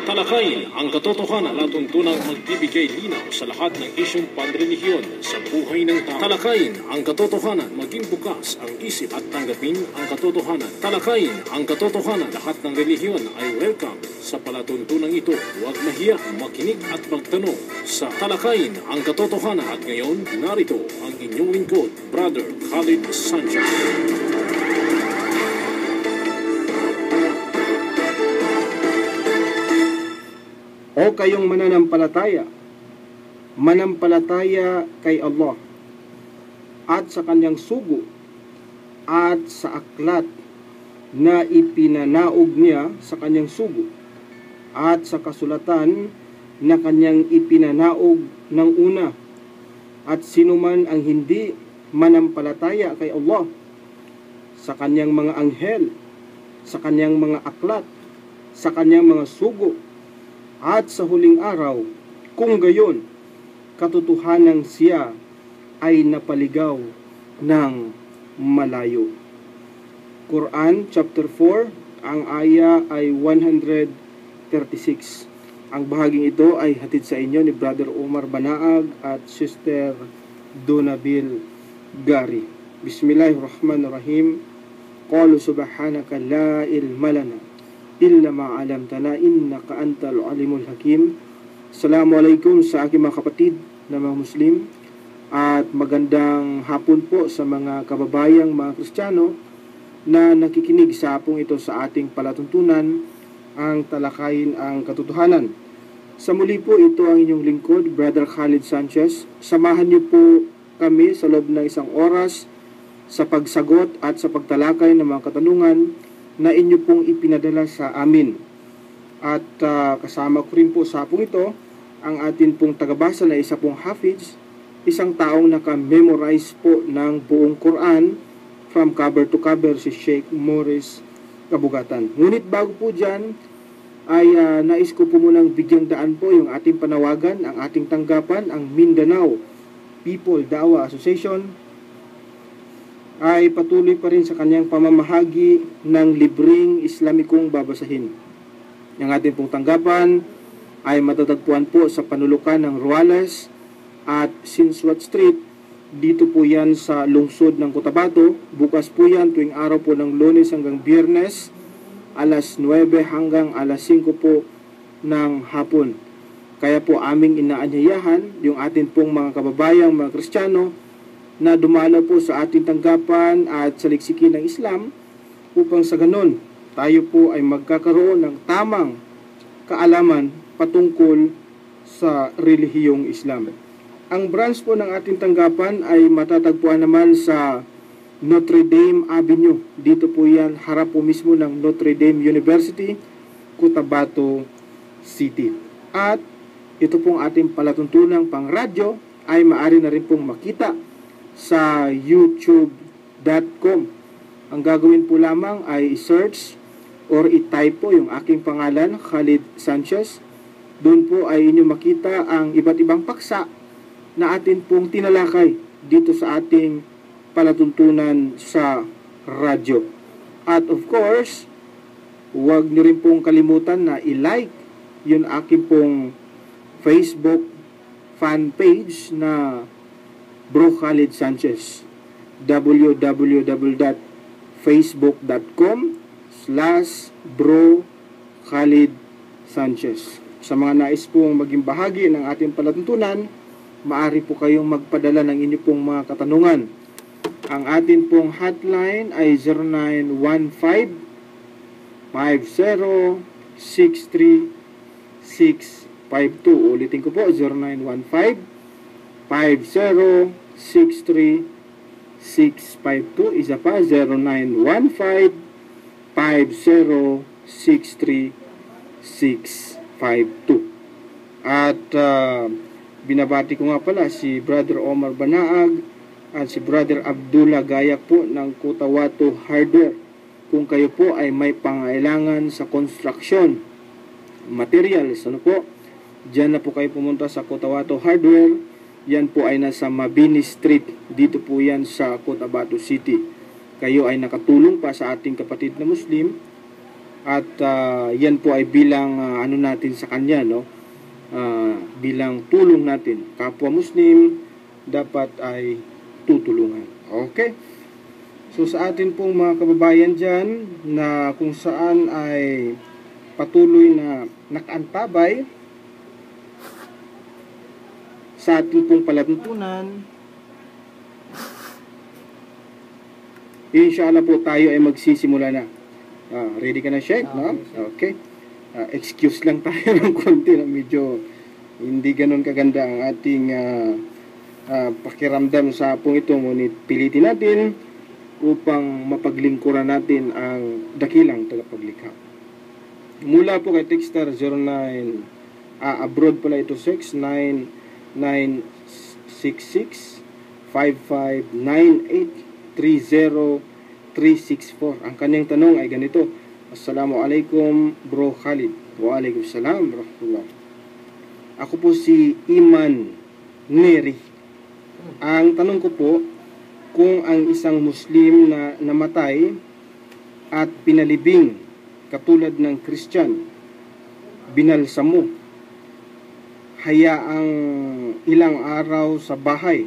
Talakayin ang katotohanan at tuntunang magbibigay linaw sa lahat ng isyong panrelihiyon sa buhay ng tao. Talakayin ang katotohanan, maging bukas ang isip at tanggapin ang katotohanan. Talakayin ang katotohanan, lahat ng relihiyon ay welcome sa palatuntunang ito. Huwag mahiya, makinig at magtanong sa Talakayin ang katotohanan. At ngayon, narito ang inyong lingkod, Brother Khalid Sanchez. O kayong mananampalataya kay Allah at sa kanyang sugo at sa aklat na ipinanaog niya sa kanyang sugo at sa kasulatan na kanyang ipinanaog ng una, at sinuman ang hindi manampalataya kay Allah, sa kanyang mga anghel, sa kanyang mga aklat, sa kanyang mga sugo at sa huling araw, kung gayon, katotohanan siya ay napaligaw ng malayo. Quran chapter 4, ang aya ay 136. Ang bahaging ito ay hatid sa inyo ni Brother Omar Banaag at Sister Donabil Gari. Bismillahirrahmanirrahim. Qalu subhanaka la ilma lana illa ma'alamtana innaka antal alimul hakim. Assalamualaikum sa aking mga kapatid na mga Muslim, at magandang hapon po sa mga kababayang mga Kristiyano na nakikinig sa hapong ito sa ating palatuntunan, ang Talakayin ang Katotohanan. Sa muli po, ito ang inyong lingkod, Brother Khalid Sanchez. Samahan niyo po kami sa loob ng isang oras sa pagsagot at sa pagtalakay ng mga katanungan na inyo pong ipinadala sa amin. At kasama ko rin po sa hapong ito ang atin pong tagabasa na isa pong hafiz, isang taong naka-memorize po ng buong Quran from cover to cover, si Sheikh Morris Kabugatan. Ngunit bago po dyan ay nais ko po munang bigyang daan po yung ating panawagan, ang ating tanggapan, ang Mindanao People Dawah Association ay patuloy pa rin sa kanyang pamamahagi ng libreng Islamikong babasahin. Ang ating pong tanggapan ay matatagpuan po sa panulukan ng Ruales at Sinswat Street. Dito po yan sa lungsod ng Cotabato. Bukas po yan tuwing araw po ng Lunes hanggang Biyernes, alas 9 hanggang alas 5 po ng hapon. Kaya po aming inaanyayahan yung atin pong mga kababayang mga Kristiyano na dumalaw po sa ating tanggapan at saliksikin ng Islam, upang sa ganon tayo po ay magkakaroon ng tamang kaalaman patungkol sa relihiyong Islam. Ang branch po ng ating tanggapan ay matatagpuan naman sa Notre Dame Avenue. Dito po yan, harap po mismo ng Notre Dame University, Cotabato City. At ito pong ating palatuntunang pang radyo ay maaari na rin pong makita sa youtube.com. Ang gagawin po lamang ay i-search or i-type po yung aking pangalan, Khalid Sanchez. Doon po ay inyo makita ang iba't ibang paksa na atin pong tinalakay dito sa ating palatuntunan sa radyo. At of course, huwag nyo rin pong kalimutan na i-like yung aking pong Facebook fan page na Bro Khalid Sanchez, www.facebook.com/Bro Khalid Sanchez. Sa mga nais pong maging bahagi ng ating palatuntunan, maaari po kayong magpadala ng inyo pong mga katanungan. Ang atin pong hotline ay 0915-5063-652. Ulitin ko po, 0915-5063-652. Isa pa, 0915-5063-652. At binabati ko nga pala si Brother Omar Banaag at si Brother Abdullah Gayak po ng Cotabato Hardware. Kung kayo po ay may pangailangan sa construction materials, ano po, dyan na po kayo pumunta sa Cotabato Hardware. Yan po ay nasa Mabini Street. Dito po yan sa Cotabato City. Kayo ay nakatulong pa sa ating kapatid na Muslim At yan po ay bilang ano natin sa kanya, no? Bilang tulong natin. Kapwa Muslim, dapat ay tutulungan. Okay? So sa atin pong mga kababayan dyan, na kung saan ay patuloy na nakaantabay sa ating pong palatuntunan, inshallah po tayo ay magsisimula na. Ready ka na, Sheikh? No? Okay. Excuse lang tayo ng konti na medyo hindi ganun kaganda ang ating pakiramdam sa hapong ito, ngunit pilitin natin upang mapaglingkuran natin ang dakilang tagapaglikha. Mula po kay Texter 09 abroad pala ito 69966559830 Ang kanyang tanong ay ganito: Assalamualaikum Bro Khalid. Waalaikumsalam warahmatullah. Ako po si Iman Neri. Ang tanong ko po, kung ang isang Muslim na namatay at pinalibing katulad ng Christian, binalsa mo, hayaang ilang araw sa bahay,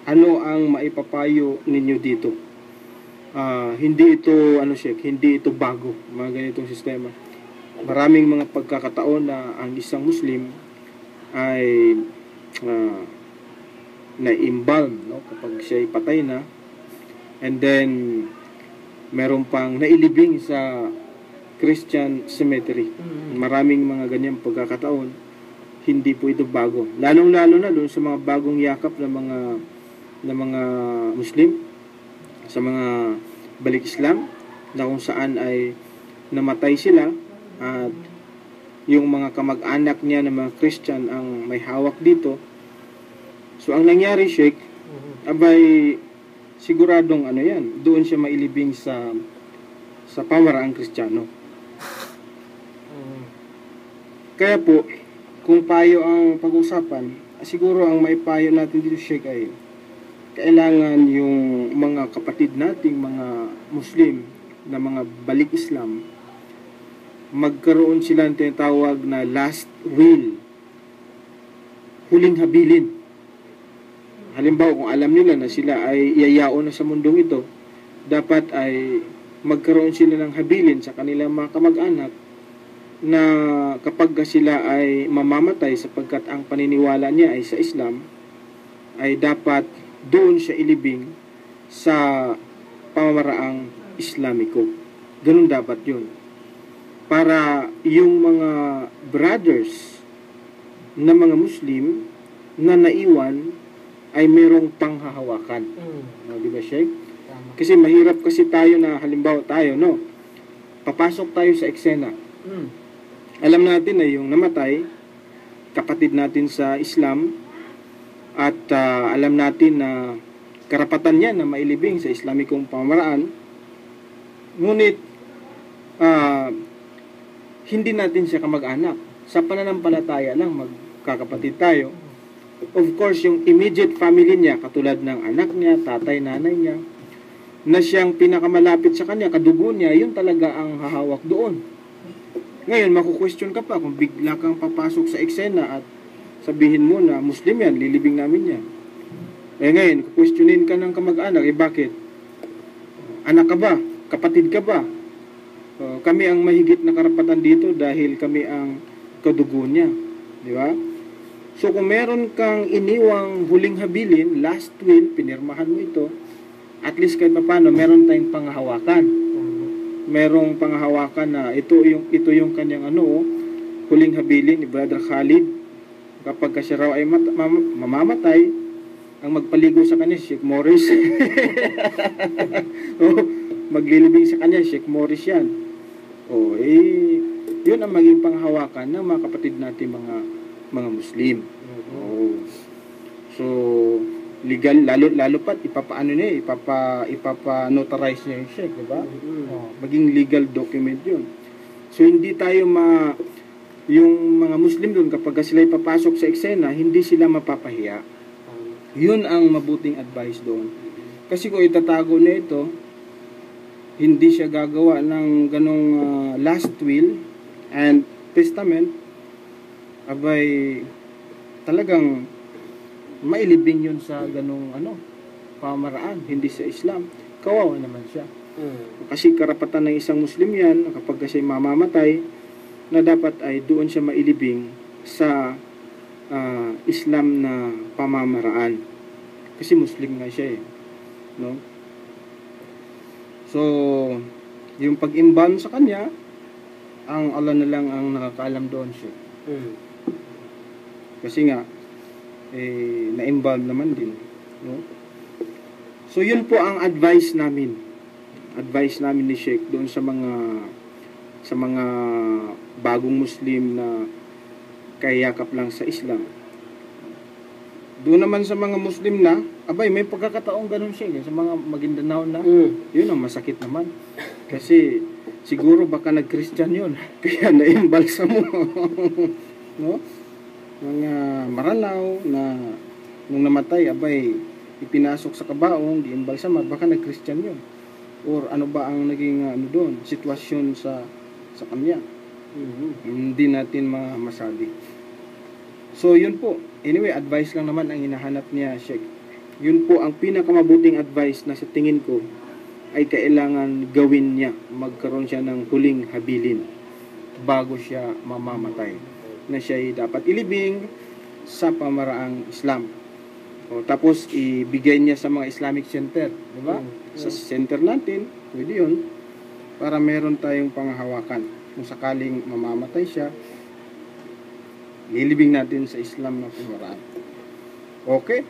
ano ang maipapayo ninyo dito? Hindi ito hindi ito bago, mga ganitong sistema. Maraming mga pagkakataon na ang isang Muslim ay na-embalm, no, kapag siya ay patay na, and then meron pang nailibing sa Christian cemetery. Maraming mga ganyang pagkakataon. Hindi po ito bago, lalong-lalo na doon sa mga bagong yakap na mga Muslim, sa mga balik Islam, na kung saan ay namatay sila at yung mga kamag-anak niya na mga Christian ang may hawak dito. So ang nangyari, Sheikh, abay siguradong yan, doon siya mailibing sa pamaraang Kristiyano. Kaya po, kung payo ang pag-usapan, siguro ang maipayo natin dito, Sheikh, ay kailangan yung mga kapatid nating mga Muslim na mga balik Islam, magkaroon sila ng tinatawag na last will, huling habilin. Halimbawa, kung alam nila na sila ay iyayao na sa mundong ito, dapat ay magkaroon sila ng habilin sa kanilang mga kamag-anak na kapag sila ay mamamatay sapagkat ang paniniwala niya ay sa Islam, ay dapat doon siya ilibing sa pamamaraang Islamiko. Ganun dapat yun. Para yung mga brothers na mga Muslim na naiwan ay merong panghahawakan. Di ba, Sheikh? Kasi mahirap kasi tayo na, halimbawa tayo, no? Papasok tayo sa eksena. Alam natin na yung namatay, kapatid natin sa Islam, at alam natin na karapatan niya na mailibing sa Islamikong pamamaraan. Ngunit, hindi natin siya kamag-anak. Sa pananampalataya lang, magkakapatid tayo. Of course, yung immediate family niya, katulad ng anak niya, tatay, nanay niya, na siyang pinakamalapit sa kanya, kadugo niya, yun talaga ang hahawak doon. Ngayon, maku-question ka pa kung bigla kang papasok sa eksena at sabihin mo na Muslim yan, lilibing namin yan. Ngayon, questionin ka ng kamag-anak, bakit? Anak ka ba? Kapatid ka ba? Kami ang mahigit na karapatan dito dahil kami ang kadugo niya. Di ba? So kung meron kang iniwang huling habilin, last will, pinirmahan mo ito, at least kahit paano, meron tayong panghahawakan. Merong panghahawakan na ito yung kanyang huling habilin ni Brother Khalid. Kapag siya raw ay mamamatay, ang magpaligo sa kanya, Sheikh Morris. Maglilibing sa kanya, Sheikh Morris yan. Yun ang maging panghawakan ng mga kapatid natin mga Muslim. So, legal, lalo pat ipapa-notarize niya yung Sheikh, diba? Maging legal document yun. So, hindi tayo yung mga Muslim doon, kapag sila ipapasok sa eksena, hindi sila mapapahiya. Yun ang mabuting advice doon. Kasi kung itatago na ito, hindi siya gagawa ng ganong last will and testament, abay talagang mailibing yun sa ganong pamaraan, hindi sa Islam. Kawawa naman siya. Kasi karapatan ng isang Muslim yan, kapag siya mamamatay, na dapat ay doon siya mailibing sa Islam na pamamaraan. Kasi Muslim nga siya no? So, yung pag-imbalm sa kanya, ang Allah na lang ang nakakaalam doon siya. Kasi nga, na-embalm naman din. No? So, yun po ang advice namin. Advice namin ni Sheikh doon sa mga bagong Muslim na kayakap lang sa Islam. Doon naman sa mga Muslim na, abay, may pagkakataong ganun siya. Sa mga Maguindanao na, yun ang masakit naman. Kasi, siguro baka nag-Christian yun. Kaya na-embalsa mo. No? Mga Maranao na nung namatay, abay, ipinasok sa kabaong, di-embalsa mo, baka nag-Christian yun. Or ano ba ang naging doon, sitwasyon sa kanya. Hindi natin masabi. So, yun po. Anyway, advice lang naman ang hinahanap niya, Sheikh. Yun po ang pinakamabuting advice na sa tingin ko ay kailangan gawin niya. Magkaroon siya ng huling habilin bago siya mamamatay. Na siya ay dapat ilibing sa pamaraang Islam. Tapos, ibigay niya sa mga Islamic center. Diba? Sa center natin, pwede yun. Para meron tayong panghahawakan. Kung sakaling mamamatay siya, nilibing natin sa Islam na pamaraang. Okay?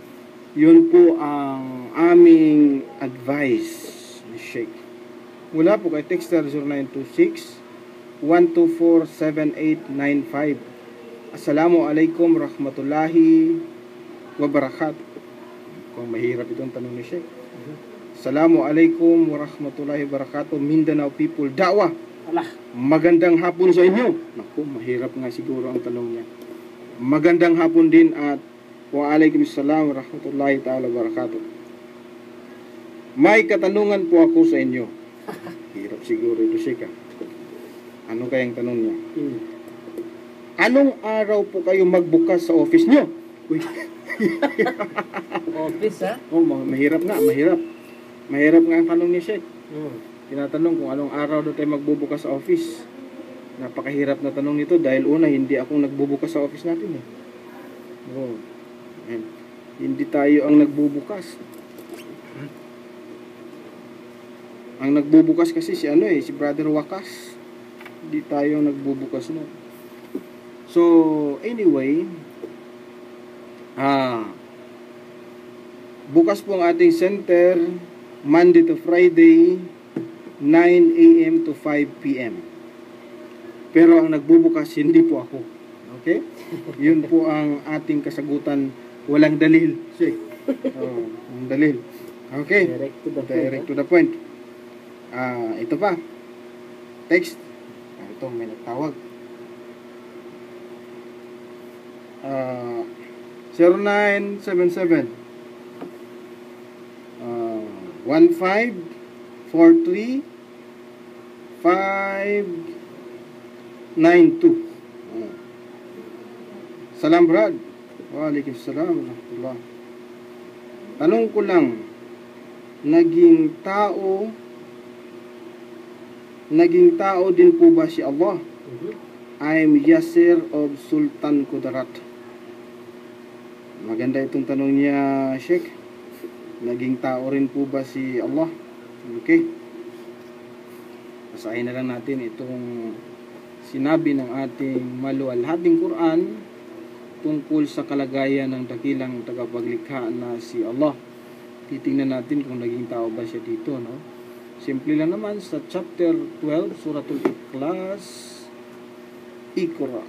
Yun po ang aming advice ni Sheikh. Mula po kay Texter 0926-124-7895. Assalamualaikum rahmatullahi wabarakatuh. Kung mahirap itong tanong ni Sheikh. Assalamualaikum warahmatullahi wabarakatuh. Mindanao people, dawa. Magandang hapon sa inyo. Naku, mahirap nga siguro ang tanong niya. Magandang hapon din at waalaikumsalam warahmatullahi ta'ala wabarakatuh. May katanungan po ako sa inyo. Hirap siguro ito, Sheikh. Ano kayang tanong niya? Anong araw po kayo magbukas sa office niyo? Uy. Office, ha? Mahirap nga, mahirap. Mahirap nga ang tanong ni Sheikh. Tinatanong kung anong araw daw tayo magbubukas sa office. Napakahirap na tanong nito dahil una, hindi akong nagbubukas sa office natin Hindi tayo ang nagbubukas. Ang nagbubukas kasi si Brother Wakas. Hindi tayo nagbubukas no. So, anyway, bukas po ang ating center Monday to Friday 9 a.m. to 5 p.m. Pero ang nagbubukas hindi po ako. Okay? Yun po ang ating kasagutan. Walang dalil. Ang dalil. Okay? Direct to the point. Ito pa. Text. Ito, may nagtawag. 0977 1543 592. Salam, Brad. Waalaikumsalam warahmatullah. Tanong ko lang, naging tao din po ba si Allah? I'm Yasir of Sultan Kudarat. Maganda itong tanong niya, Sheikh. Naging tao rin po ba si Allah? Okay. Basahin na lang natin itong sinabi ng ating maluwalhating Quran tungkol sa kalagayan ng dakilang tagapaglikha na si Allah. Titingnan natin kung naging tao ba siya dito, no? Simple lang naman sa chapter 12, Suratul Ikhlas, Iqra.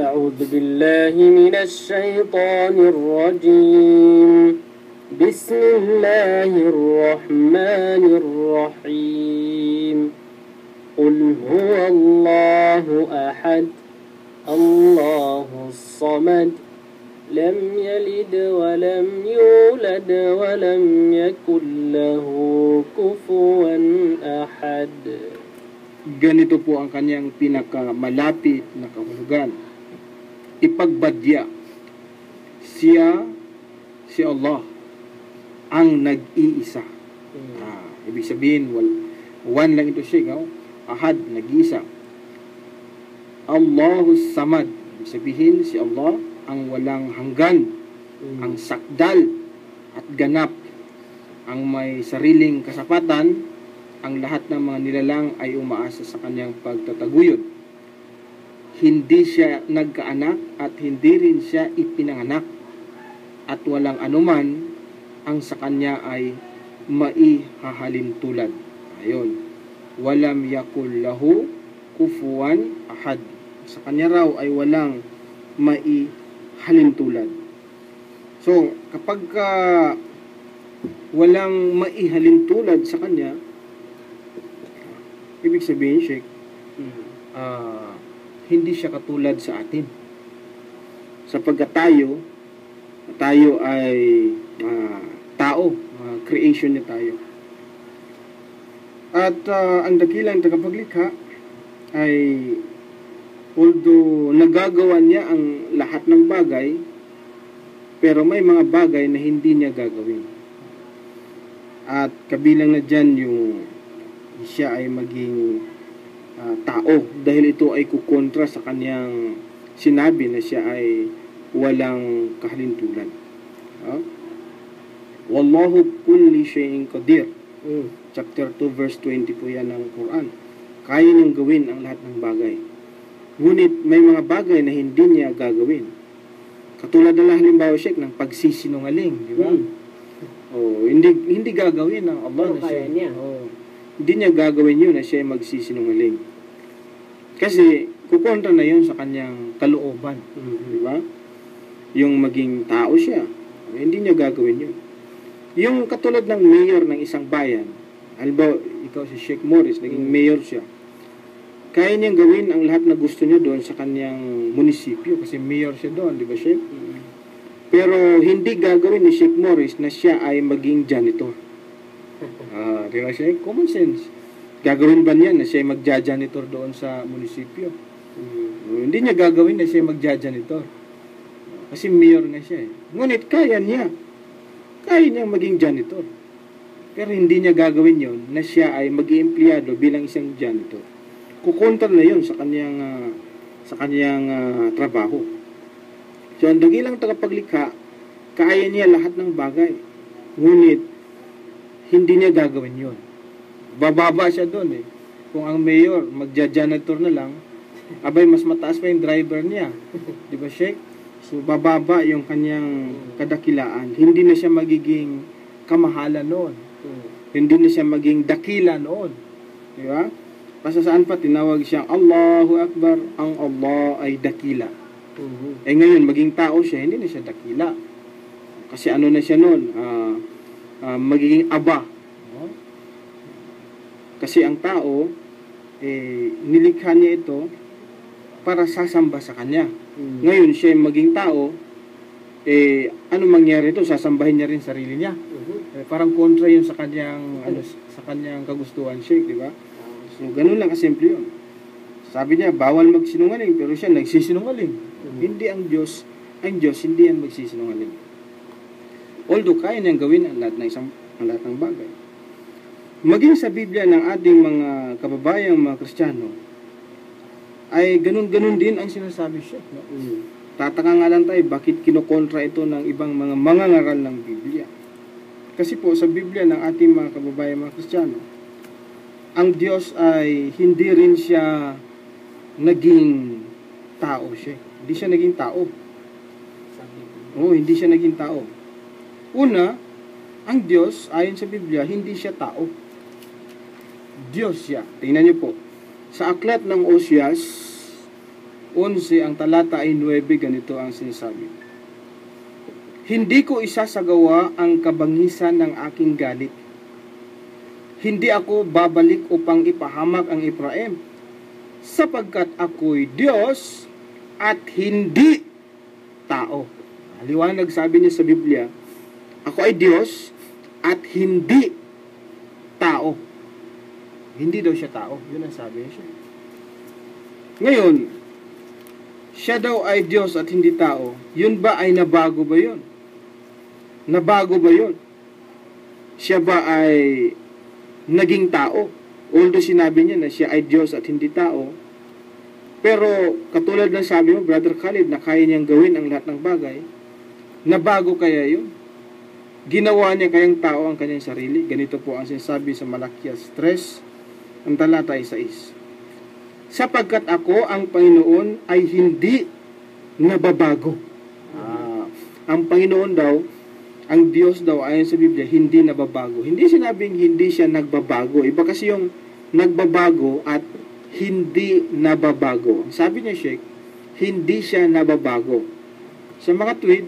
أعوذ بالله من الشيطان الرجيم بسم الله الرحمن الرحيم قل هو الله أحد الله الصمد لم يلد ولم يولد ولم يكن له كفوا أحد. Ganito po ang kanyang pinakamalapit na kahulugan. Ipagbadya, siya, si Allah, ang nag-iisa. Ibig sabihin, one lang ito siya, ahad, nag-iisa. Allahus Samad, ibig sabihin, si Allah, ang walang hanggan, ang sakdal at ganap, ang may sariling kasapatan, ang lahat ng mga nilalang ay umaasa sa kanyang pagtataguyod. Hindi siya nagkaanak at hindi rin siya ipinanganak, at walang anuman ang sa kanya ay maihahalin tulad. Ayun. Walam yakul lahu kufuwan ahad. Sa kanya raw ay walang maihalin tulad. So, kapag walang maihalin tulad sa kanya, ibig sabihin, Sheikh, hindi siya katulad sa atin. Sapagkat tayo ay tao, creation niya tayo. At ang dakilang tagapaglikha ay, although nagagawa niya ang lahat ng bagay, pero may mga bagay na hindi niya gagawin. At kabilang na dyan yung siya ay maging tao, dahil ito ay kukontra sa kanyang sinabi na siya ay walang kahalintulan. Wallahu kulli shay'in qadir. Chapter 2 verse 20 po yan ng Quran. Kaya niyang gawin ang lahat ng bagay. Ngunit may mga bagay na hindi niya gagawin. Katulad na lang halimbawa, Sheikh, ng pagsisinungaling, di ba? Hindi gagawin ng Allah na siya. Hindi niya gagawin yun na siya magsisinungaling. Kasi kukontra na yun sa kanyang kalooban, di ba? Yung maging tao siya, hindi niya gagawin yun. Yung katulad ng mayor ng isang bayan, halimbawa, ikaw si Sheikh Morris, naging mayor siya. Kaya niyang gawin ang lahat na gusto niya doon sa kanyang munisipyo kasi mayor siya doon, di ba, Sheikh? Pero hindi gagawin ni Sheikh Morris na siya ay maging janitor. Di ba, Sheikh? Common sense. Gagawin ba niya na siya ay magja-janitor doon sa munisipyo? Hindi niya gagawin na siya ay magja-janitor. Kasi mayor nga siya eh. Ngunit kaya niya maging janitor. Pero hindi niya gagawin yon na siya ay mag-iempleyado bilang isang janitor. Kukontra na yon sa kanyang trabaho. So, ang dakilang tagapaglikha, kaya niya lahat ng bagay. Ngunit, hindi niya gagawin yon. Bababa siya doon eh. Kung ang mayor, magja-janitor na lang, abay, mas mataas pa yung driver niya. Di ba, Sheikh? So, bababa yung kanyang kadakilaan. Hindi na siya magiging kamahalan noon. Hindi na siya maging dakila noon. Di ba? Basta saan pa tinawag siyang Allahu Akbar, ang Allah ay dakila. Eh ngayon, maging tao siya, hindi na siya dakila. Kasi ano na siya noon? Magiging aba. Kasi ang tao, nilikha niya ito para sasamba sa kanya. Ngayon, siya maging tao, ano mangyari ito? Sasambahin niya rin sarili niya. Parang kontra yun sa kanyang, sa kanyang kagustuhan, Sheikh, di ba? So, ganun lang kasimple yun. Sabi niya, bawal magsinungaling, pero siya nagsisinungaling. Hindi ang Diyos hindi yan magsisinungaling. Although, kaya niyang gawin ang lahat ng bagay. Maging sa Biblia ng ating mga kababayang mga Kristiyano, ay ganun-ganun din ang sinasabi siya. No? Tataka nga lang tayo, bakit kinukontra ito ng ibang mga mangangaral ng Biblia? Kasi po, sa Biblia ng ating mga kababayang mga Kristiyano, ang Diyos ay hindi rin siya naging tao siya. Hindi siya naging tao. Hindi siya naging tao. Una, ang Diyos, ayon sa Biblia, hindi siya tao. Diyos siya. Tingnan niyo po. Sa aklat ng Oseas, 11, ang talata ay 9, ganito ang sinasabi. Hindi ko isasagawa ang kabangisan ng aking galit. Hindi ako babalik upang ipahamak ang Ephraim, sapagkat ako'y Diyos at hindi tao. Liwanag, sabi niya sa Biblia, ako ay Diyos at hindi tao. Hindi daw siya tao. Yun ang sabi niya siya. Ngayon, siya daw ay Diyos at hindi tao. Yun ba ay nabago ba yun? Nabago ba yun? Siya ba ay naging tao? Although sinabi niya na siya ay Diyos at hindi tao, pero katulad ng sabi mo, Brother Khalid, na kaya niyang gawin ang lahat ng bagay, nabago kaya yun? Ginawa niya kayang tao ang kanyang sarili? Ganito po ang sinasabi sa Malakias 3, ang talata 6. Sapagkat ako, ang Panginoon, ay hindi nababago. Ang Panginoon daw, ang Diyos daw, ayon sa Biblia, hindi nababago. Hindi sinabing hindi siya nagbabago. Iba kasi yung nagbabago at hindi nababago. Sabi niya, Sheikh, hindi siya nababago. Sa mga tweet,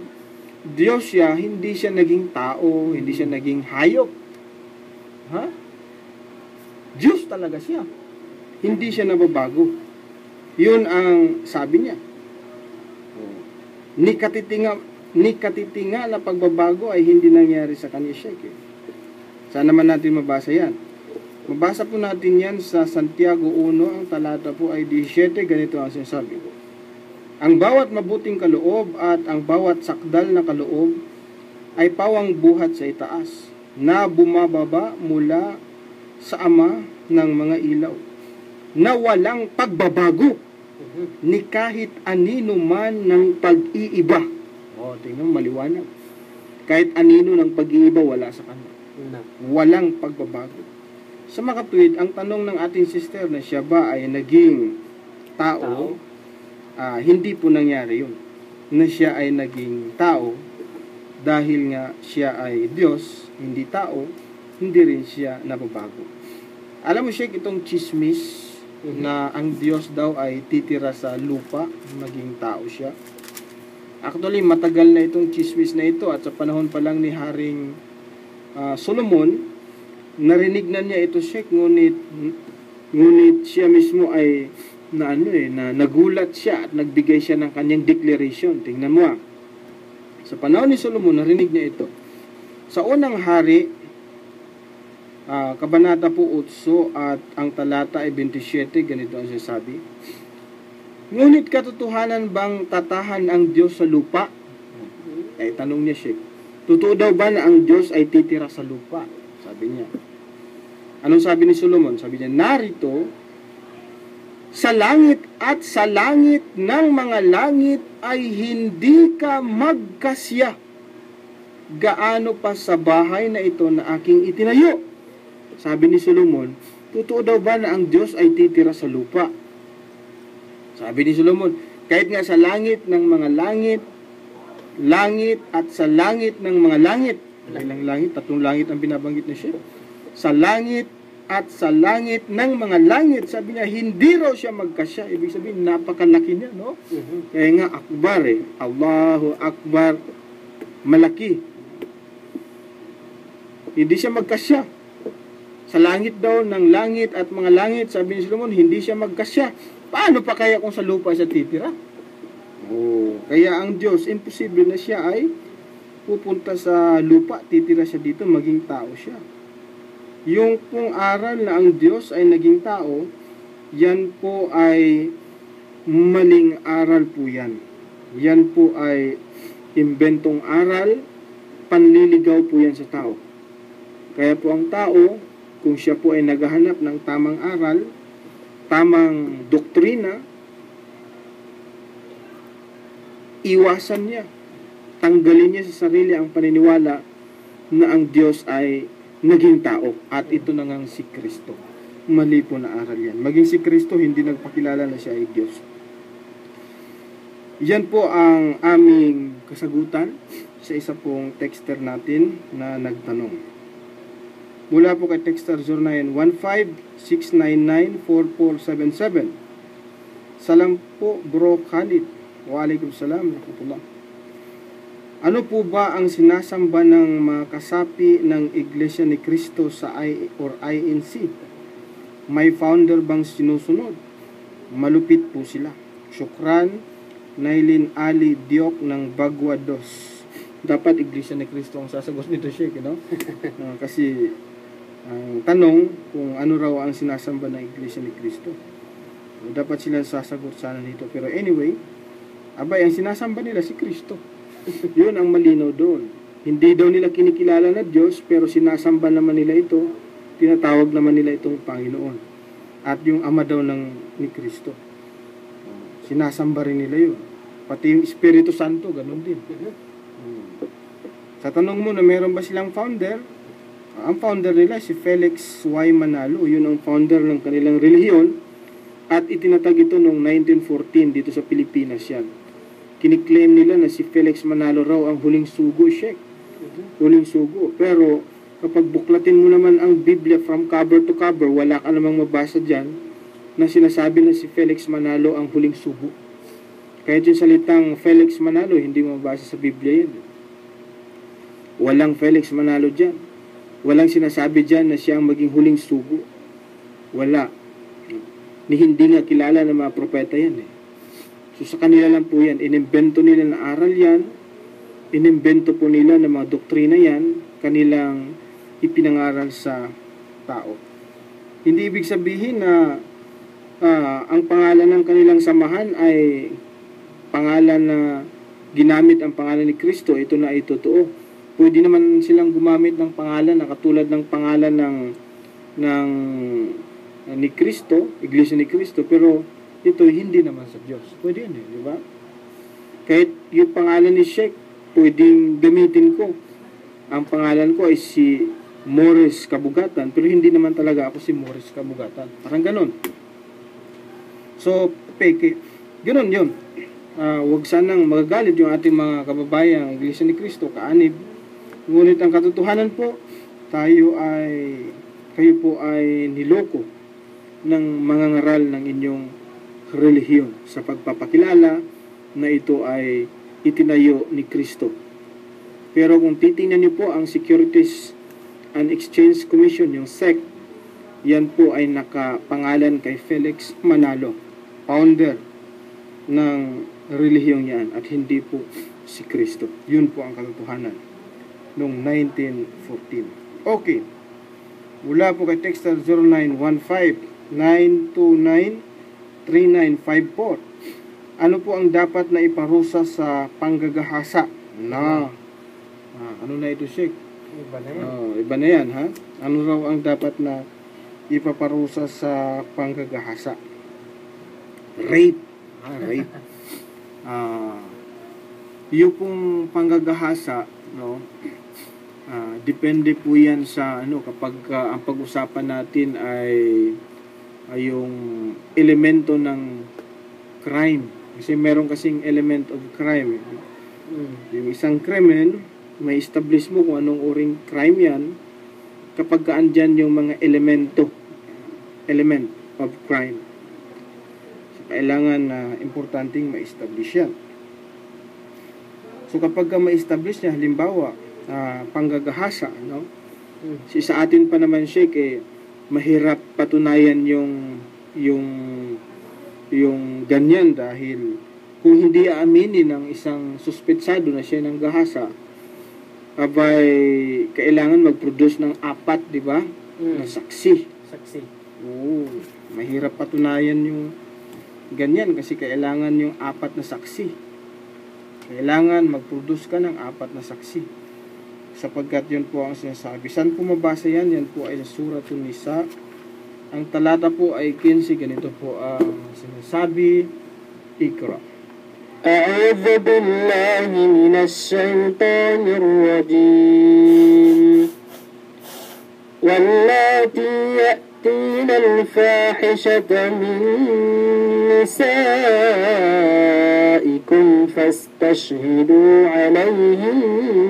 Diyos siya, hindi siya naging tao, hindi siya naging hayop. Ha? Diyos talaga siya. Hindi siya nababago. Yun ang sabi niya. Ni katitinga na pagbabago ay hindi nangyari sa kanya, Sheikh. Sana naman natin mabasa yan. Mabasa po natin yan sa Santiago 1, ang talata po ay 17, ganito ang sinasabi ko. Ang bawat mabuting kaloob at ang bawat sakdal na kaloob ay pawang buhat sa itaas, na bumababa mula sa Ama ng mga ilaw, na walang pagbabago ni kahit anino man ng pag-iiba. Tingnan, maliwanag. Kahit anino ng pag-iiba, wala sa kanya. Walang pagbabago. Sa mga tweet, ang tanong ng ating sister na siya ba ay naging tao? Hindi po nangyari yun. Na siya ay naging tao dahil nga siya ay Diyos, hindi tao, hindi rin siya nababago. Alam mo, Sheikh, itong chismis na ang Diyos daw ay titira sa lupa, maging tao siya. Actually, matagal na itong chismis na ito at sa panahon pa lang ni Haring Solomon, narinig na niya ito, Sheikh, ngunit siya mismo ay na nagulat siya at nagbigay siya ng kanyang declaration. Tingnan mo sa panahon ni Solomon, narinig niya ito. Sa unang hari, kabanata po 8 at ang talata ay 27, ganito ang sinasabi. Ngunit katotohanan bang tatahan ang Diyos sa lupa? Tanong niya, Sheikh. Totoo daw ba na ang Diyos ay titira sa lupa? Sabi niya. Anong sabi ni Solomon? Sabi niya, narito, sa langit at sa langit ng mga langit ay hindi ka magkasya. Gaano pa sa bahay na ito na aking itinayo? Sabi ni Solomon, totoo daw ba na ang Diyos ay titira sa lupa? Sabi ni Solomon, kahit nga sa langit ng mga langit, langit at sa langit ng mga langit. Ilang langit? 3 langit ang binabanggit na siya. Sa langit at sa langit ng mga langit, sabi niya, hindi raw siya magkasya. Ibig sabihin, napakalaki niya, no? Kaya nga, akbar Allahu Akbar, malaki. Hindi siya magkasya. Sa langit daw ng langit at mga langit, sabi ni Solomon, hindi siya magkasya. Paano pa kaya kung sa lupa siya titira? Kaya ang Diyos, imposible na siya ay pupunta sa lupa, titira siya dito, maging tao siya. Yung pong aral na ang Diyos ay naging tao, yan po ay maling aral po yan. Yan po ay imbentong aral, panliligaw po yan sa tao. Kaya po ang tao, kung siya po ay naghahanap ng tamang aral, tamang doktrina, iwasan niya. Tanggalin niya sa sarili ang paniniwala na ang Diyos ay naging tao. At ito na ngang si Kristo. Mali po na aral yan. Maging si Kristo, hindi nagpakilala na siya ay Diyos. Yan po ang aming kasagutan sa isa pong texter natin na nagtanong. Mula po kay texter 0915-699-4477. Salam po, Bro Khalid. Waalaikumsalam. Ano po ba ang sinasamba ng mga kasapi ng Iglesia ni Cristo sa INC? May founder bang sinusunod? Malupit po sila. Syukran. Nailin Ali Diok ng Bagwados. Dapat Iglesia ni Cristo ang sasagot nito, Sheikh, no? Kasi ang tanong kung ano raw ang sinasamba ng Iglesia ni Cristo. Dapat sila sasagot sana nito. Pero anyway, abay, ang sinasamba nila si Cristo. Yun ang malinaw doon. Hindi daw nila kinikilala na Diyos, pero sinasamba naman nila ito, tinatawag naman nila itong Panginoon. At yung Ama daw ni Cristo. Sinasamba rin nila yun. Pati yung Espiritu Santo, ganun din. Sa tanong mo na meron ba silang founder, ang founder nila si Felix Y. Manalo. Yun ang founder ng kanilang relihiyon. At itinatag ito noong 1914 dito sa Pilipinas yan. Kiniklaim nila na si Felix Manalo raw ang huling sugo, Sheikh. Huling sugo. Pero kapag buklatin mo naman ang Biblia from cover to cover, wala ka namang mabasa dyan na sinasabi na si Felix Manalo ang huling sugo. Kahit yung salitang Felix Manalo, hindi mo mabasa sa Biblia yun. Walang Felix Manalo dyan. Walang sinasabi dyan na siya ang maging huling sugo. Wala. Ni hindi nga kilala ng mga propeta yan eh. So sa kanila lang po yan. Inimbento nila na aral yan. Inimbento po nila ng mga doktrina yan. Kanilang ipinangaral sa tao. Hindi ibig sabihin na ang pangalan ng kanilang samahan ay pangalan na ginamit ang pangalan ni Kristo. Ito na ay totoo. Pwede naman silang gumamit ng pangalan na katulad ng pangalan ng ni Kristo, Iglesia ni Kristo, pero ito hindi naman sa Diyos. Pwede yun, di ba? Kahit yung pangalan ni Sheikh, pwedeng gamitin ko. Ang pangalan ko ay si Morris Kabugatan, pero hindi naman talaga ako si Morris Kabugatan. Parang ganon. So, peke. Ganon yun. Huwag sanang magagalit yung ating mga kababayang Iglesia ni Cristo, kaanib. Ngunit ang katotohanan po, kayo po ay niloko ng mga ngaral ng inyong relihiyon sa pagpapakilala na ito ay itinayo ni Kristo. Pero kung titingnan niyo po ang Securities and Exchange Commission, yung SEC, yan po ay nakapangalan kay Felix Manalo, founder ng relihiyong yan, at hindi po si Kristo. Yun po ang katotohanan noong 1914. Okay. Mula po kay Texter 0915-929-3954. Ano po ang dapat na iparusa sa panggagahasa? Ano na ito, Sheikh? Iba na yan, ha? Ano raw ang dapat na ipaparusa sa panggagahasa? Rape. Rape. Yung pong panggagahasa, no? Depende po yan sa kapag ang pag-usapan natin ay yung elemento ng crime. Kasi meron kasing element of crime. Yung isang krimen, may establish mo kung anong uring crime yan kapag andyan yung mga element of crime. So, kailangan na importanteng ma-establish yan. So kapag ma-establish niya, halimbawa, panggagahasa, no? Sa atin pa naman, Sheikh, mahirap patunayan yung ganyan dahil kung hindi aaminin ng isang suspetsado na siya ng gahasa, abay kailangan mag-produce ng 4, di ba? Na saksi. Mahirap patunayan yung ganyan kasi kailangan yung 4 na saksi. Kailangan mag-produce ka ng 4 na saksi. Sapagkat yun po ang sinasabi. Saan po mabasa yan? Yan po ay sa Suratul Nisa. Ang talata po ay 15. Ganito po ang sinasabi. Ikra. A'udhu billahi minash shaitanir rajim. Wallati ya'tina al-fahishata min nisaikum fastashhidu alayhinna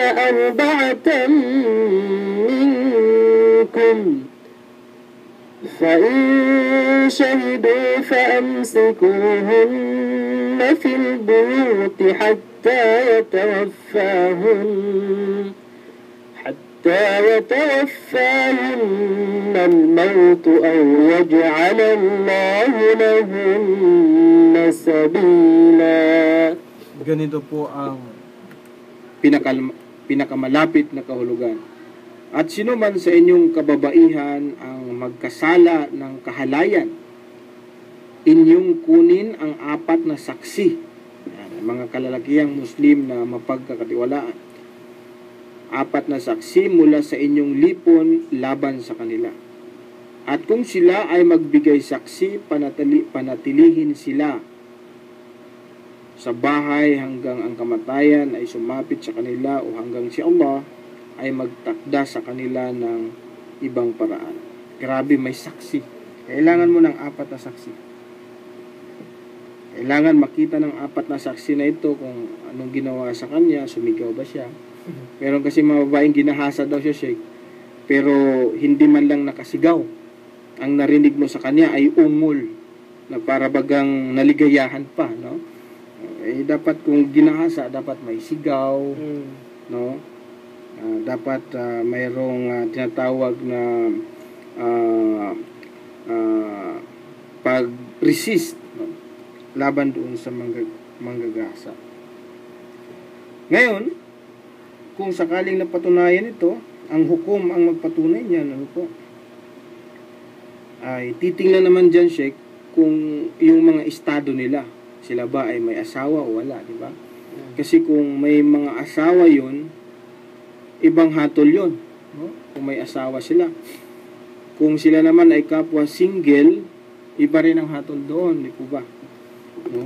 arba'atan minkum فإن شهدوا فأمسكوهن في البيوت حتى يتوفاهن الموت أو يجعل الله لهن سبيلا. Ganito po ang pinakamalapit na kahulugan. At sino man sa inyong kababaihan ang magkasala ng kahalayan, inyong kunin ang 4 na saksi, mga kalalakihang Muslim na mapagkakatiwalaan. 4 na saksi mula sa inyong lipon laban sa kanila. At kung sila ay magbigay saksi, panatilihin sila sa bahay hanggang ang kamatayan ay sumapit sa kanila o hanggang si Allah ay magtakda sa kanila ng ibang paraan. Grabe, may saksi. Kailangan mo ng 4 na saksi. Kailangan makita ng 4 na saksi na ito kung anong ginawa sa kanya, sumigaw ba siya. Meron kasi mga babaeng ginahasa daw siya, Sheikh, pero hindi man lang nakasigaw. Ang narinig mo sa kanya ay ungol na para bagang naligayahan pa, no? Dapat kung ginahasa, dapat may sigaw, no? Dapat mayroong tinatawag na pag-resist, no? Laban doon sa manggagasa. Ngayon, kung sakaling napatunayan ito, ang hukom ang magpatunay niyan, ano po? Ay titingnan naman dyan, Sheikh, kung yung mga estado nila, sila ba ay may asawa o wala, di ba? Kasi kung may mga asawa yun, ibang hatol yun, no? Kung may asawa sila. Kung sila naman ay kapwa single, iba rin ang hatol doon, di po ba? No?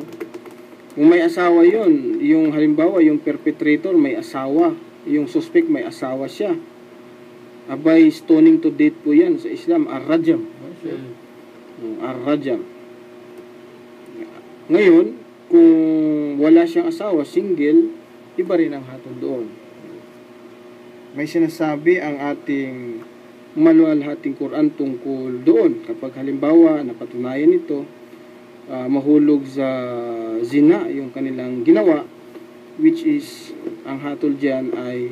Kung may asawa yun, yung halimbawa, yung perpetrator may asawa, yung suspect may asawa siya, abay stoning to death po yan sa Islam, ar-rajam. Ar-rajam. Ngayon, kung wala siyang asawa, single, iba rin ang hatol doon. May sinasabi ang ating maluwalhating Quran tungkol doon. Kapag halimbawa, napatunayan ito, mahulog sa zina yung kanilang ginawa, which is, ang hatol dyan ay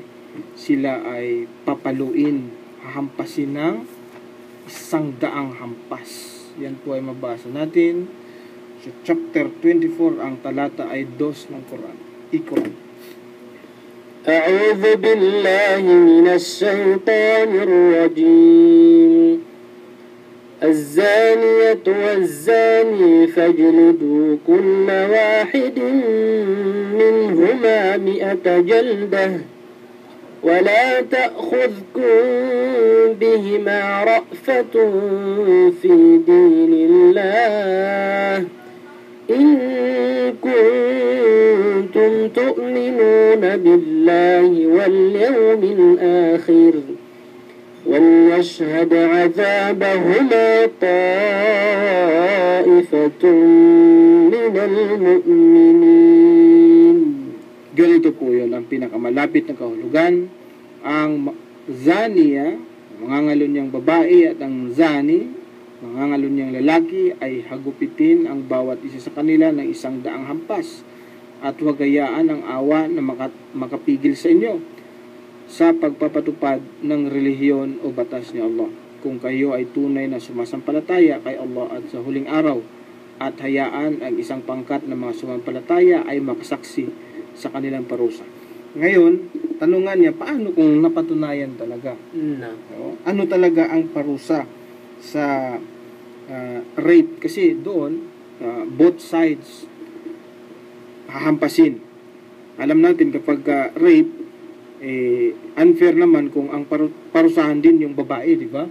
sila ay papaluin, hahampasin ng 100 hampas. Yan po ay mabasa natin sa chapter 24, ang talata ay 2 ng Quran. Iqra. أعوذ بالله من الشيطان الرجيم الزانية والزاني فاجلدوا كل واحد منهما 100 جلدة ولا تأخذكم بهما رأفة في دين الله إن كنتم تؤمنون بالله واليوم الآخر وليشهد عذابهما طائفة من المؤمنين. Ganito po yun ang pinakamalapit na kahulugan. Ang zaniya, mangangalon niyang babae, at ang zani, mangangalon niyang lalaki, ay hagupitin ang bawat isa sa kanila ng 100 hampas, at huwag hayaan ang awa na makapigil sa inyo sa pagpapatupad ng relihiyon o batas ni Allah. Kung kayo ay tunay na sumasampalataya kay Allah at sa huling araw, at hayaan ang isang pangkat ng mga sumampalataya ay makasaksi sa kanilang parusa. Ngayon, tanungan niya, paano kung napatunayan talaga? No? Ano talaga ang parusa sa rape? Kasi doon, both sides hahampasin. Alam natin kapag rape, unfair naman kung ang parusahan din yung babae, di ba?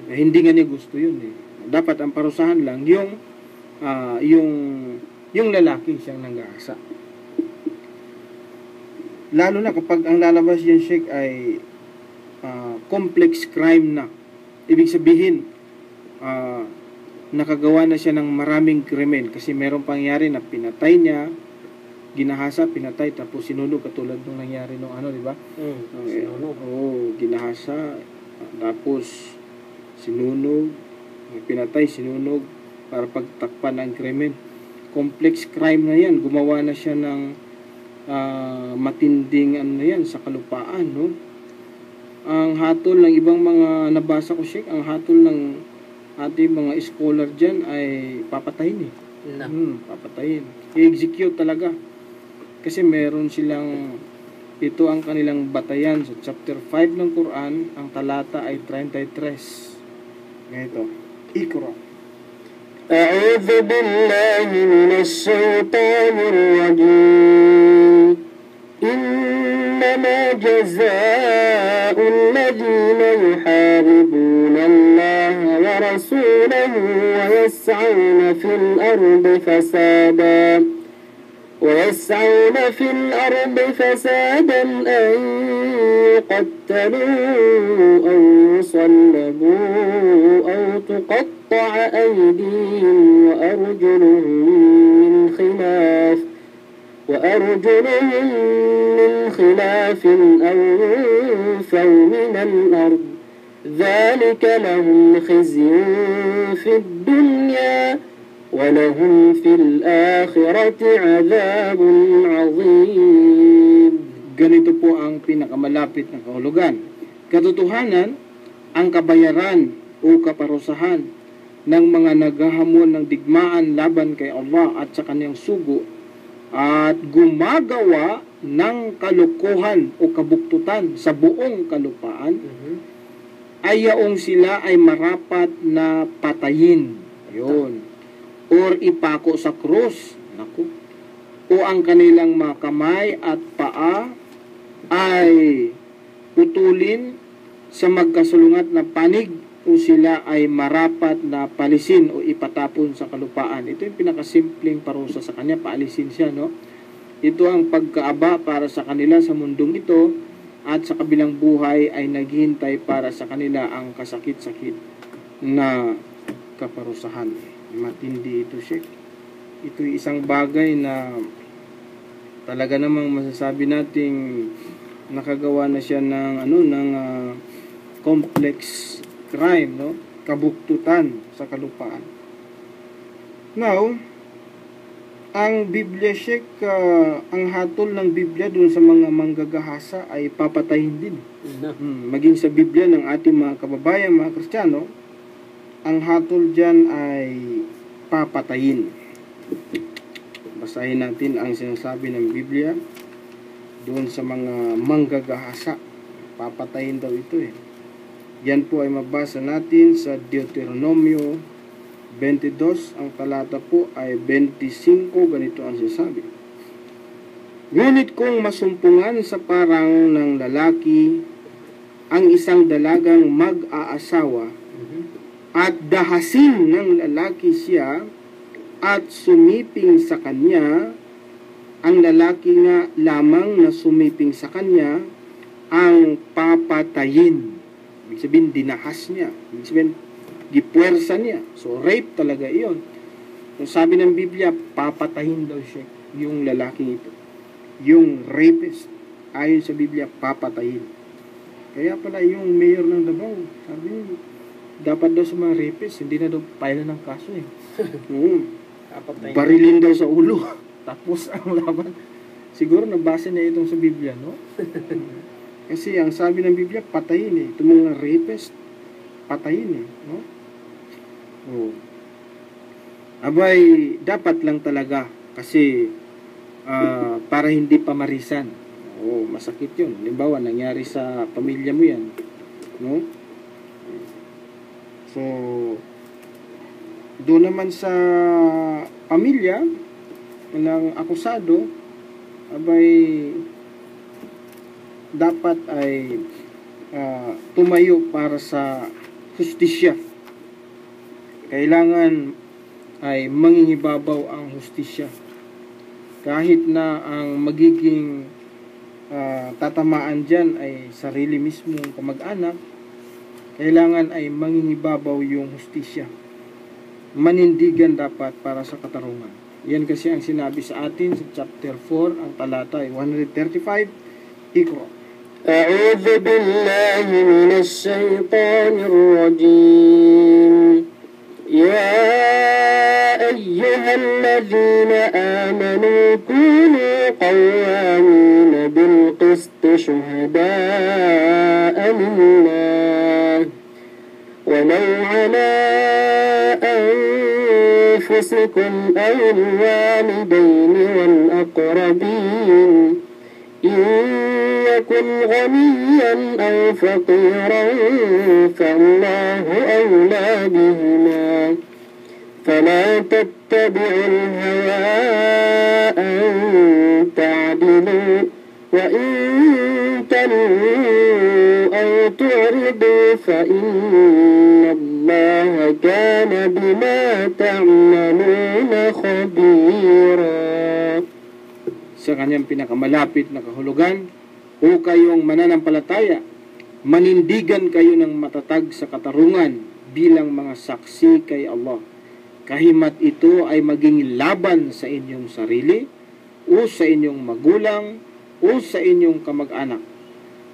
Hindi nga niya gusto yun. Dapat ang parusahan lang yung lalaki siyang nanggaasa. Lalo na kapag ang lalabas yan, Sheikh, ay complex crime na. Ibig sabihin, nakagawa na siya ng maraming krimen kasi merong pangyari na pinatay niya, ginahasa, pinatay, tapos sinunog, katulad nung nangyari nung ano, di ba? Sinunog. Ginahasa, tapos sinunog, pinatay, sinunog, para pagtakpan ang krimen. Complex crime na yan. Gumawa na siya ng matinding ano yan, sa kalupaan, no? ang hatol ng ibang mga nabasa ko, Sheikh, ang hatol ng ating mga scholar dyan ay papatayin eh. Na. Papatayin. I-execute talaga. Kasi meron silang, ito ang kanilang batayan sa chapter 5 ng Quran, ang talata ay 33. Ganito. Iqra. أعوذ بالله من الشيطان الرجيم إنما جزاء الذين يحاربون الله ورسوله ويسعون في الأرض فسادا أن يقتلوا أو يصلبوا أو تقطع أيديهم وأرجلهم من خلاف أو ينفوا من الأرض ذلك لهم خزي في الدنيا ولهم في الآخرة عذاب عظيم. Ganito po ang pinakamalapit na kahulugan. Katotohanan, ang kabayaran o kaparusahan ng mga naghahamon ng digmaan laban kay Allah at sa kaniyang sugo at gumagawa ng kalokohan o kabuktutan sa buong kalupaan, ay yaong sila ay marapat na patayin. Yun. Or ipako sa krus. Naku. O ang kanilang mga kamay at paa ay putulin sa magkasulungat na panig o sila ay marapat na palisin o ipatapon sa kalupaan. Ito yung pinakasimpleng parusa sa kanya, paalisin siya, no? Ito ang pagkaaba para sa kanila sa mundong ito at sa kabilang buhay ay naghihintay para sa kanila ang kasakit-sakit na kaparusahan. Matindi ito, Sheikh. Ito isang bagay na talaga namang masasabi nating nakagawa na siya ng complex crime, no? Kabuktutan sa kalupaan. Now, ang Biblia, Sheikh, ang hatol ng Biblia dun sa mga manggagahasa ay papatayin din. Maging sa Biblia ng ating mga kababayan, mga Kristiyano, ang hatol dyan ay papatayin. Basahin natin ang sinasabi ng Biblia doon sa mga manggagahasa. Papatayin daw ito eh. Yan po ay mabasa natin sa Deuteronomio 22, ang talata po ay 25, ganito ang sinasabi. Ngunit kung masumpungan sa parang ng lalaki ang isang dalagang mag-aasawa at dahasin ng lalaki siya at sumiping sa kanya, ang lalaki nga lamang na sumiping sa kanya ang papatayin. Ibig sabihin, dinahas niya. Ibig sabihin, gipuwersa niya. So, rape talaga iyon. So, sabi ng Biblia, papatayin daw siya yung lalaki ito. Yung rapist, ayon sa Biblia, papatayin. Kaya pala yung mayor ng Davao, sabi niya, dapat daw sa mga rapist, hindi na daw pila ng kaso eh. Barilin daw sa ulo. Tapos ang laban. Siguro nabasa niya itong sa Biblia, no? Kasi ang sabi ng Biblia, patayin eh. Itong mga rapist, patayin eh, no? Abay, dapat lang talaga kasi para hindi pamarisan. Masakit yun. Halimbawa, nangyari sa pamilya mo yan, no? So, doon naman sa pamilya ng akusado, abay, dapat ay tumayo para sa hustisya. Kailangan ay mangingibabaw ang hustisya. Kahit na ang magiging tatamaan dyan ay sarili mismong kamag-anak, kailangan ay mangingibabaw yung hustisya. Manindigan dapat para sa katarungan. Yan kasi ang sinabi sa atin sa chapter 4, ang talata ay 135, Iqra. أعوذ بالله من الشيطان الرجيم يا أيها الذين آمنوا كونوا قوامين بالقسط شهداء لله ولو على أنفسكم أو الوالدين والأقربين إن يكن غنيا أو فقيرا فالله أولى بهما فلا تتبعوا الهوى أن تعدلوا وإن تلووا أو تعرضوا فإن الله كان بما تعملون خبيرا. Sa kanyang pinakamalapit na kahulugan, o kayong mananampalataya, manindigan kayo ng matatag sa katarungan bilang mga saksi kay Allah. Kahimat ito ay maging laban sa inyong sarili, o sa inyong magulang, o sa inyong kamag-anak.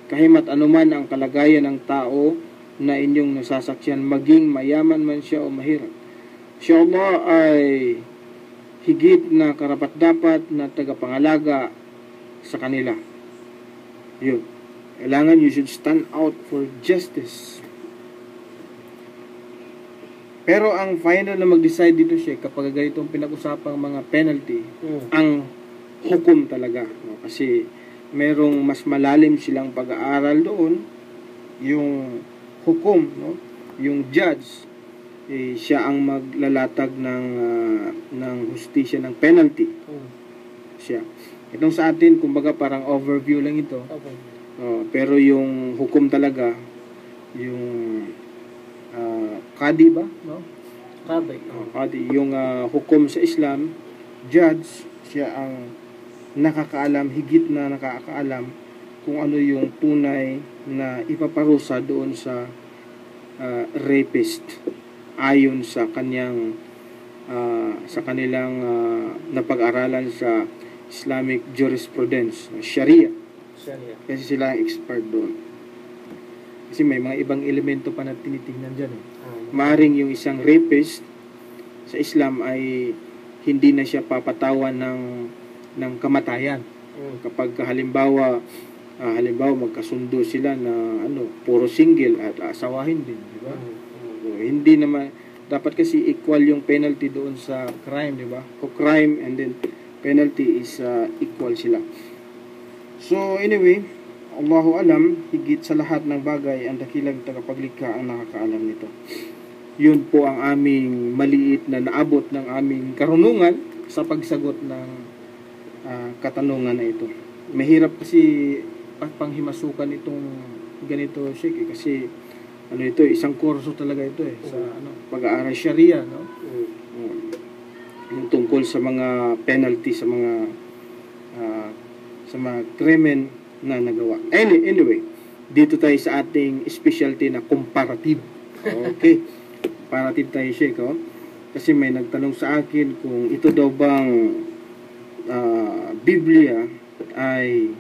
Kahimat anuman ang kalagayan ng tao na inyong nasasaksihan, maging mayaman man siya o mahirap. Si Allah ay higit na karapat-dapat na tagapangalaga sa kanila. Yun. Kailangan you should stand out for justice. Pero ang final na mag-decide dito siya kapag ganitong pinag-usapang mga penalty, ang hukom talaga. No? Kasi merong mas malalim silang pag-aaral doon, yung hukom, no? Yung judge, siya ang maglalatag ng hustisya ng penalty. Siya. Itong sa atin, kumbaga parang overview lang ito. Pero yung hukom talaga, yung qadi ba? No? Qadi. Yung hukom sa Islam, judge, siya ang nakakaalam, higit na nakakaalam kung ano yung tunay na ipaparusa doon sa rapist ayon sa kanyang sa kanilang napag-aralan sa Islamic jurisprudence, Sharia. Kasi sila ang expert doon. Kasi may mga ibang elemento pa na tinitingnan dyan. Maaring yung isang rapist sa Islam ay hindi na siya papatawan ng kamatayan. Kapag halimbawa magkasundo sila na puro single at asawahin din, di ba? Hindi naman dapat kasi equal yung penalty doon sa crime, di ba? O crime and then penalty is equal sila. So anyway, Allahu alam, higit sa lahat ng bagay ang dakilang tagapaglikha ang nakakaalam nito. Yun po ang aming maliit na naabot ng aming karunungan sa pagsagot ng katanungan na ito. Mahirap kasi panghimasukan itong ganito, Sheikh, kasi ito, isang kurso talaga ito sa pag-aaral Sharia, no? Yung tungkol sa mga penalty sa mga krimen na nagawa. Anyway, dito tayo sa ating specialty na comparative. Okay. Comparative tayo, Sheikh, kasi may nagtanong sa akin kung ito daw bang Biblia ay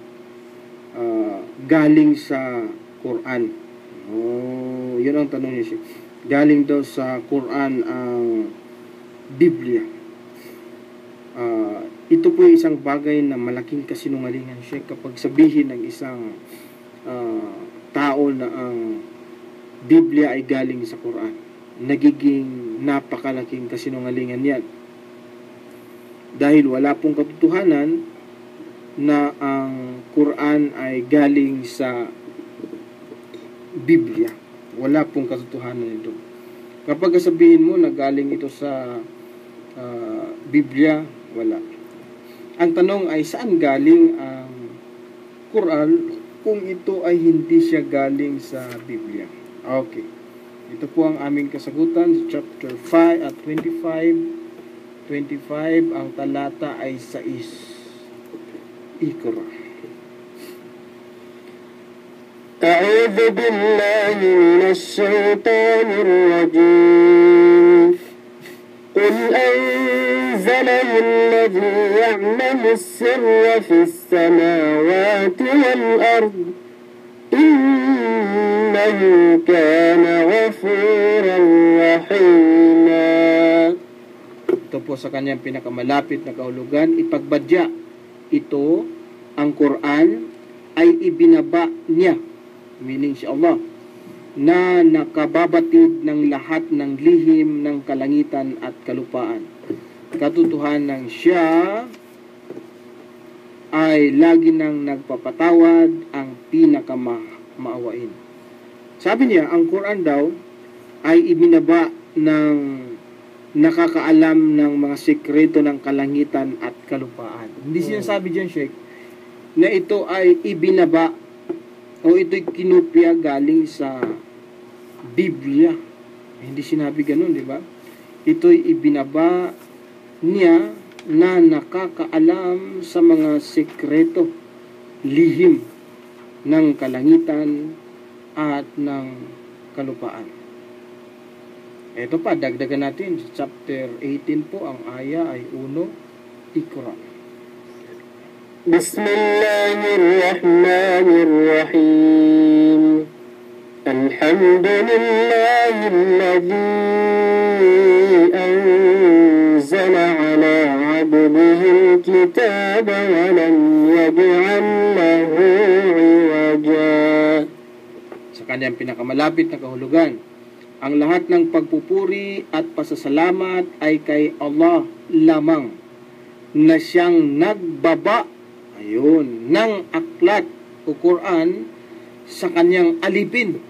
galing sa Quran. Yun ang tanong niya siya. Galing daw sa Quran ang Biblia. Ito po isang bagay na malaking kasinungalingan siya kapag sabihin ng isang tao na ang Biblia ay galing sa Quran. Nagiging napakalaking kasinungalingan yan. Dahil wala pong katotohanan na ang Quran ay galing sa Biblia. Wala pong katotohanan ito. Kapag sabihin mo na galing ito sa Biblia, wala. Ang tanong ay saan galing ang Quran kung ito ay hindi siya galing sa Biblia? Okay. Ito po ang aming kasagutan sa chapter 5 at 25. 25, ang talata ay 6. Iqra. أعوذ بالله من الشيطان الرجيم قل أنزله الذي يعلم السر في السماوات والأرض إنه كان غفورا رحيما. Ito po sa kanyang pinakamalapit na kahulugan, ipagbadya ito ang Quran ay ibinaba niya, meaning si Allah, na nakababatid ng lahat ng lihim ng kalangitan at kalupaan. Katotohanan siya ay lagi nang nagpapatawad, ang pinakamaawain. Sabi niya, ang Quran daw ay ibinaba ng nakakaalam ng mga sikreto ng kalangitan at kalupaan. Hindi sinasabi dyan, Sheikh, na ito ay ibinaba o ito'y kinopya galing sa Biblia. Hindi sinabi ganun, di ba? Ito'y ibinaba niya na nakakaalam sa mga sikreto, lihim ng kalangitan at ng kalupaan. Ito pa, dagdagan natin. Chapter 18 po, ang aya ay 1, Iqra. Bismillahirrahmanirrahim. Alhamdulillahilladzi anzala ala abdihi alkitaba wa lam yaj'al lahu iwaja. Sa kanyang pinakamalapit na kahulugan, ang lahat ng pagpupuri at pasasalamat ay kay Allah lamang, na siyang nagbaba, ng aklat o Quran sa kanyang alipin.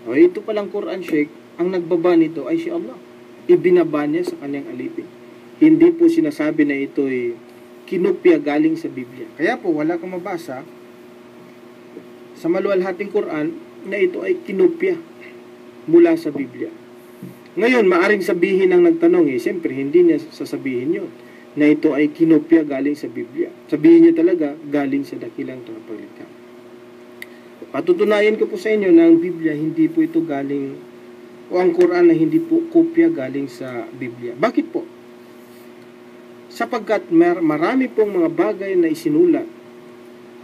O ito palang Quran, Sheikh, ang nagbaba nito ay si Allah. Ibinaba niya sa kanyang alipin. Hindi po sinasabi na ito'y kinopya galing sa Biblia. Kaya po, wala kang mabasa sa maluwalhating Quran na ito ay kinopya mula sa Biblia. Ngayon, maaring sabihin ng nagtanong, siyempre, hindi niya sasabihin yun, na ito ay kinopya galing sa Biblia. Sabihin niya talaga, galing sa dakilang tagapaglikha. Patutunayan ko po sa inyo na ang Biblia, hindi po ito galing, o ang Quran na hindi po kopya galing sa Biblia. Bakit po? Sapagkat marami pong mga bagay na isinulat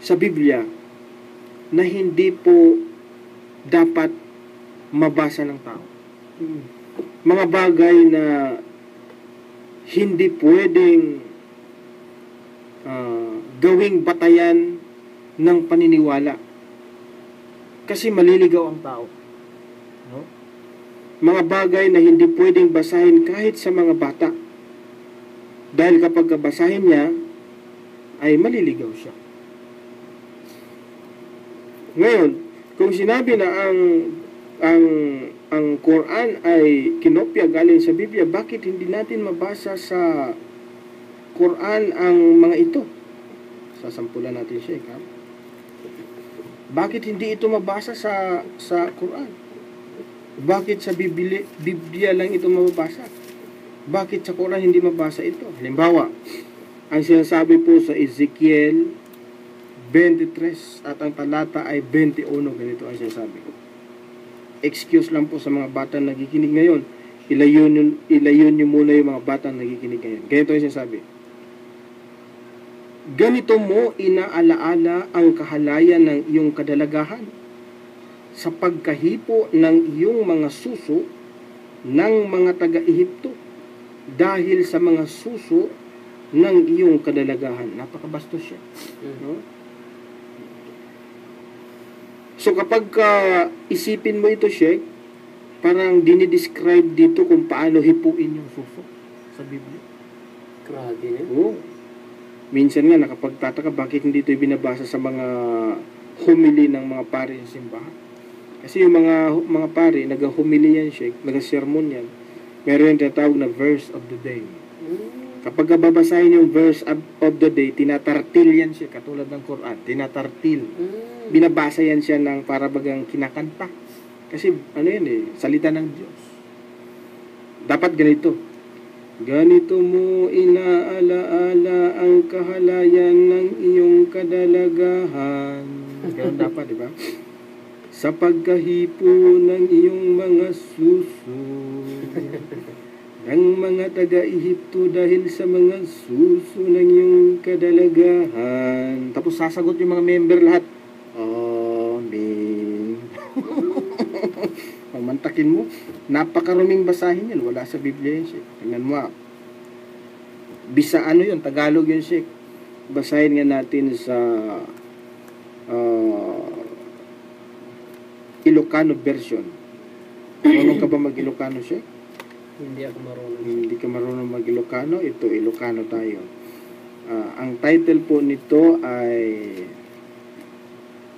sa Biblia na hindi po dapat mabasa ng tao. Mga bagay na hindi pwedeng gawing batayan ng paniniwala. Kasi maliligaw ang tao. No? Mga bagay na hindi pwedeng basahin kahit sa mga bata. Dahil kapag basahin niya, ay maliligaw siya. Ngayon, kung sinabi na ang Quran ay kinopya galing sa Biblia, bakit hindi natin mabasa sa Quran ang mga ito? Sasampulan natin siya, ha? Bakit hindi ito mabasa sa Quran? Bakit sa Biblia lang ito mababasa? Bakit sa Quran hindi mabasa ito? Halimbawa, ang sinasabi po sa Ezekiel 23 at ang talata ay 21, ganito ang sinasabi. Excuse lang po sa mga batang nagikinig ngayon. Ilayon nyo muna yung mga batang nagikinig ngayon. Ganito ang sinasabi. Ganito mo inaalaala ang kahalayan ng iyong kadalagahan sa pagkahipo ng iyong mga suso ng mga taga-Ehipto dahil sa mga suso ng iyong kadalagahan. Napakabastos siya. No? So kapag isipin mo ito, Sheikh, parang dinidescribe dito kung paano hipuin yung suso sa Biblia. Grabe na. Oo. Minsan nga nakapagtataka bakit hindi ito binabasa sa mga humili ng mga pari sa simbahan. Kasi yung mga pari, nag-humili yan, Sheikh, nag-sermon yan. Meron yung tinatawag na verse of the day. Kapag babasahin yung verse of the day, tinatartil yan siya, katulad ng Quran, tinatartil. Binabasa yan siya ng parabagang kinakanta. Kasi, salita ng Diyos. Dapat ganito. Ganito mo inaalaala ang kahalayan ng iyong kadalagahan. Ganun dapat, di ba? Sa pagkahipo ng iyong mga suso ng mga taga-Ehipto dahil sa mga suso ng iyong kadalagahan. Tapos sasagot yung mga member lahat. Amen. Pamantakin mo, napakaruming basahin yan. Wala sa Biblia yan, Sheikh. Tingnan mo. Bisa yun, Tagalog yun, Sheikh. Basahin nga natin sa Ilocano version. Marunong ka ba mag-Ilocano, Sheikh? Hindi ako marunong. Hindi ka marunong mag-Ilocano? Ito, Ilocano tayo. Ang title po nito ay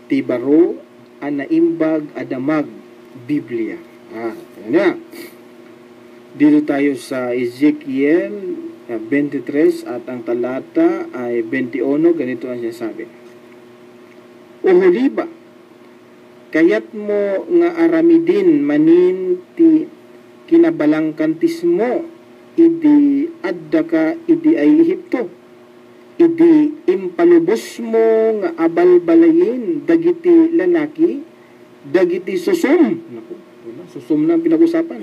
Tibaro, Anaimbag, Adamag, Biblia. Yan na. Dito tayo sa Ezekiel 23 at ang talata ay 21. Ganito ang sinasabi. O huliba, kayat mo nga aramidin manin ti kinabalangkantis mo idi adda ka idi ay Ehipto idi impalubos mo nga abalbalayin dagiti lalaki dagiti susum. Naku, susum na ang pinag-usapan.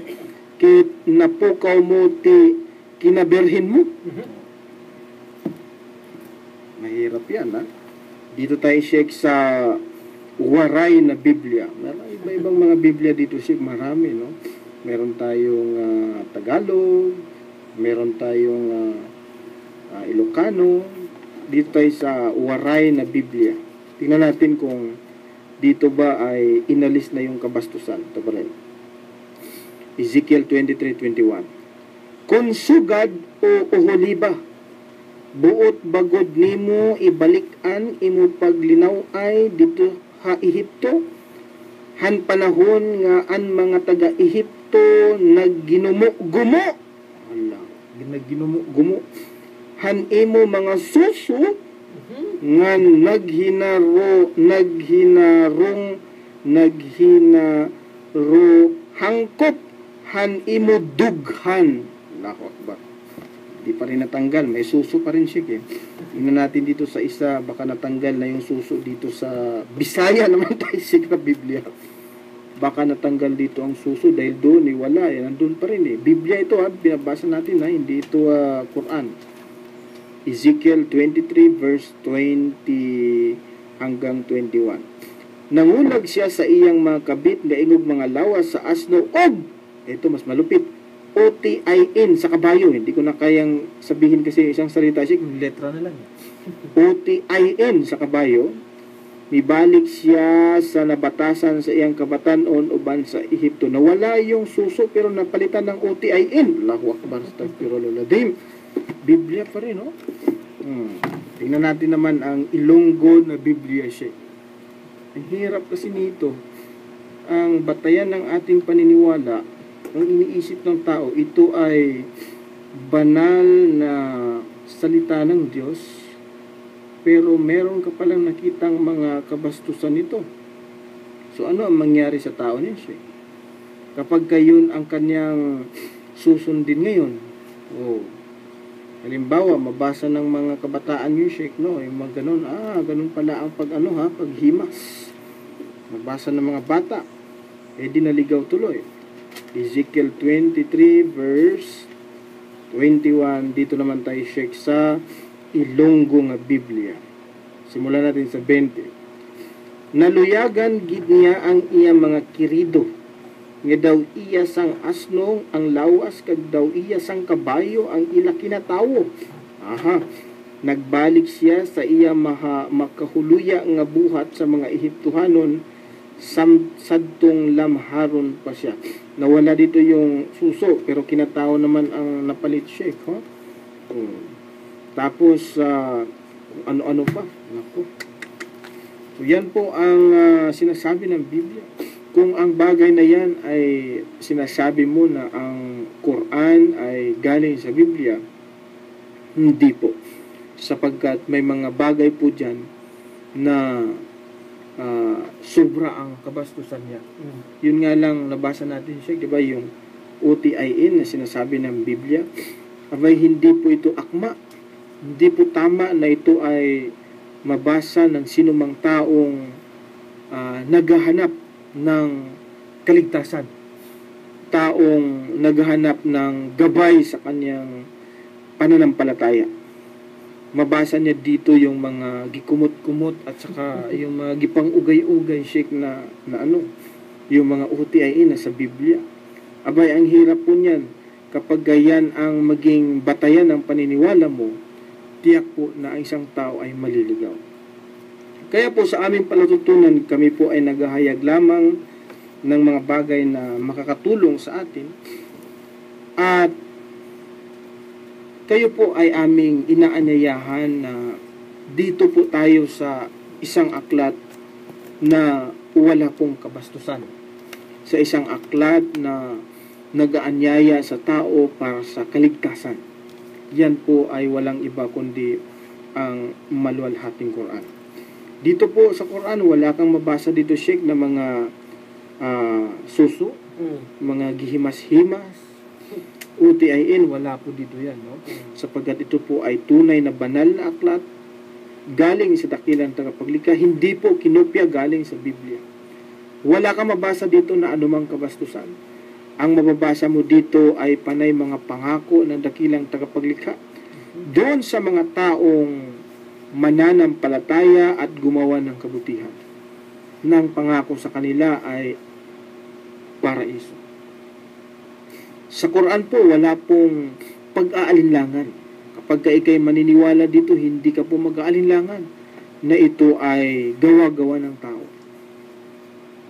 Kit napukaw mo ti kinaberhin mo. Mahirap yan, ha? Dito tayo, Sheikh, sa waray na Biblia. Meron iba-ibang mga Biblia dito, Sheikh. Marami, no? Meron tayong Tagalog, meron tayong Ilocano. Dito tayo sa waray na Biblia. Tingnan natin kung dito ba ay inalis na yung kabastusan. Ito pa rin. Ezekiel 23:21. Kung sugad o uholiba, buot bagod nimo ibalikan imo paglinaw ay dito ha Ehipto, han panahon nga an mga taga Ehipto nagginumo-gumo. Ala, nagginumo-gumo. Han imo mga suso nga naghinaro hangkop han imo dughan. Allahu Akbar. Di pa rin natanggal. May suso pa rin siya. Tingnan natin dito sa isa. Baka natanggal na yung suso dito sa Bisaya naman tayo sa Biblia. Baka natanggal dito ang suso dahil doon wala. Nandun pa rin Biblia ito binabasa natin hindi ito Quran. Ezekiel 23 verse 20 hanggang 21. Nangulag siya sa iyang mga kabit nga ingog mga lawas sa asno og ito mas malupit OTIN sa kabayo. Hindi ko na kayang sabihin kasi isang salita siya. Letra na lang. OTIN sa kabayo. Mibalik siya sa nabatasan sa iyang kabatanon uban sa Ehipto. Nawala yung suso pero napalitan ng OTIN. Allahu Akbar, astaghfirullahaladzim. Biblia pa rin, no? Tingnan natin naman ang Ilonggo na Biblia siya. Ang hirap kasi nito. Ang batayan ng ating paniniwala, ang iniisip ng tao, ito ay banal na salita ng Diyos, pero meron ka palang nakitang mga kabastusan nito. So ano ang mangyari sa tao niya, Sheikh? Kapag gayon ang kanyang susundin ngayon, halimbawa, mabasa ng mga kabataan yun, Sheikh, no? Yung mga ganun, ganun pala ang paghimas. Mabasa ng mga bata, di naligaw tuloy. Ezekiel 23 verse 21. Dito naman tayo, Sheikh, sa Ilonggo nga Biblia. Simulan natin sa 20. Naluyagan gid niya ang iya mga kirido. Nga daw iya sang asnong ang lawas kag daw iya sang kabayo ang ila kinatawo. Nagbalik siya sa iya makahuluya nga buhat sa mga Ehiptohanon sadtong lamharon pa siya. Nawala dito yung suso pero kinatao naman ang napalit siya. Tapos ano-ano pa. Naku. So yan po ang sinasabi ng Biblia. Kung ang bagay na yan ay sinasabi mo na ang Quran ay galing sa Biblia, hindi po. Sapagkat may mga bagay po dyan na sobra ang kabastusan niya. Yun nga lang nabasa natin siya, di ba, yung OTIN na sinasabi ng Biblia. Abay, hindi po ito akma. Hindi po tama na ito ay mabasa ng sinumang taong naghahanap ng kaligtasan. Taong naghahanap ng gabay sa kanyang pananampalataya. Mabasa niya dito yung mga gikumot-kumot at saka yung mga gipang-ugay-ugay, Sheikh, na yung mga OTIN na sa Biblia. Abay, ang hirap po niyan kapag yan ang maging batayan ng paniniwala mo, tiyak po na ang isang tao ay maliligaw. Kaya po sa aming palatuntunan, kami po ay naghahayag lamang ng mga bagay na makakatulong sa atin. At kayo po ay aming inaanyayahan na dito po tayo sa isang aklat na wala pong kabastusan. Sa isang aklat na nag-aanyaya sa tao para sa kaligtasan. Yan po ay walang iba kundi ang maluwalhating Quran. Dito po sa Quran, wala kang mabasa dito, Sheikh, na mga suso, mga gihimas-himas, UTIN, wala po dito yan, no? Sapagkat ito po ay tunay na banal na aklat, galing sa dakilang tagapaglikha, hindi po kinopya galing sa Biblia. Wala kang mabasa dito na anumang kabastusan. Ang mababasa mo dito ay panay mga pangako ng dakilang tagapaglikha doon sa mga taong mananampalataya at gumawa ng kabutihan. Nang pangako sa kanila ay paraiso. Sa Quran po, wala pong pag-aalinlangan. Kapag ka ikay maniniwala dito, hindi ka po mag-aalinlangan na ito ay gawa-gawa ng tao.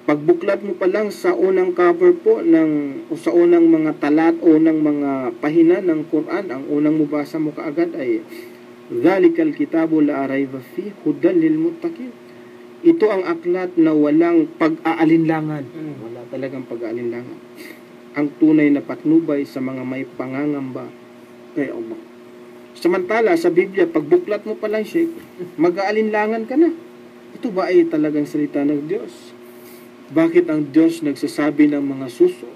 Pagbuklat mo pa lang sa unang cover po o sa unang mga talat o unang mga pahina ng Quran, ang unang mabasa mo kaagad ay Dhalikal kitabu la rayba fi hudan lil muttaqin. Ito ang aklat na walang pag-aalinlangan. Wala talagang pag-aalinlangan. Ang tunay na patnubay sa mga may pangangamba kay Allah. Samantala sa Biblia, pagbuklat mo pa lang, Sheikh, mag-aalinlangan ka na. Ito ba ay talagang salita ng Diyos? Bakit ang Diyos nagsasabi ng mga suso?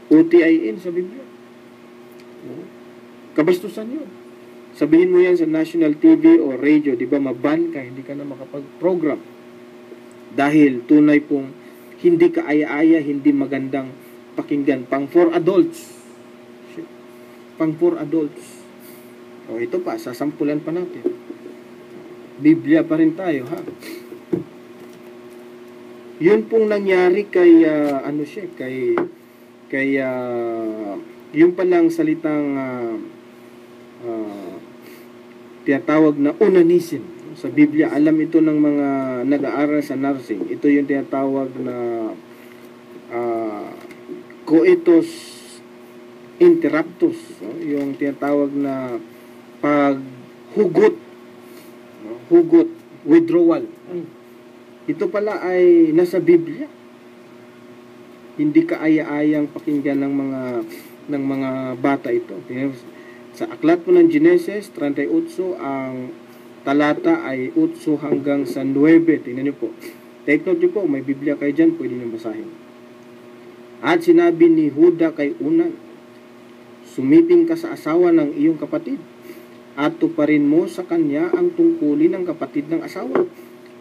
UTIN sa Biblia. Kabastusan yun. Sabihin mo yan sa national TV o radio, di ba, maban ka, hindi ka na makapag-program. Dahil tunay pong hindi ka aya-aya, hindi magandang pakinggan. Pang for adults. Pang for adults. O ito pa, sasampulan pa natin. Biblia pa rin tayo, ha? Yun pong nangyari kay yung palang salitang tinatawag na onanism sa Biblia. Alam ito ng mga nag-aaral sa nursing. Ito yung tinatawag na coitus interruptus, yung tinatawag na paghugot, hugot, withdrawal. Ito pala ay nasa Biblia. Hindi ka aya-ayang pakinggan ng mga bata ito. Sa aklat po ng Genesis 38, ang talata ay 8 hanggang sa 9. Tingnan niyo po. Take note niyo po, may Biblia kayo dyan, pwede niyo basahin. At sinabi ni Huda kay Unan, sumiping ka sa asawa ng iyong kapatid, at tuparin mo sa kanya ang tungkulin ng kapatid ng asawa.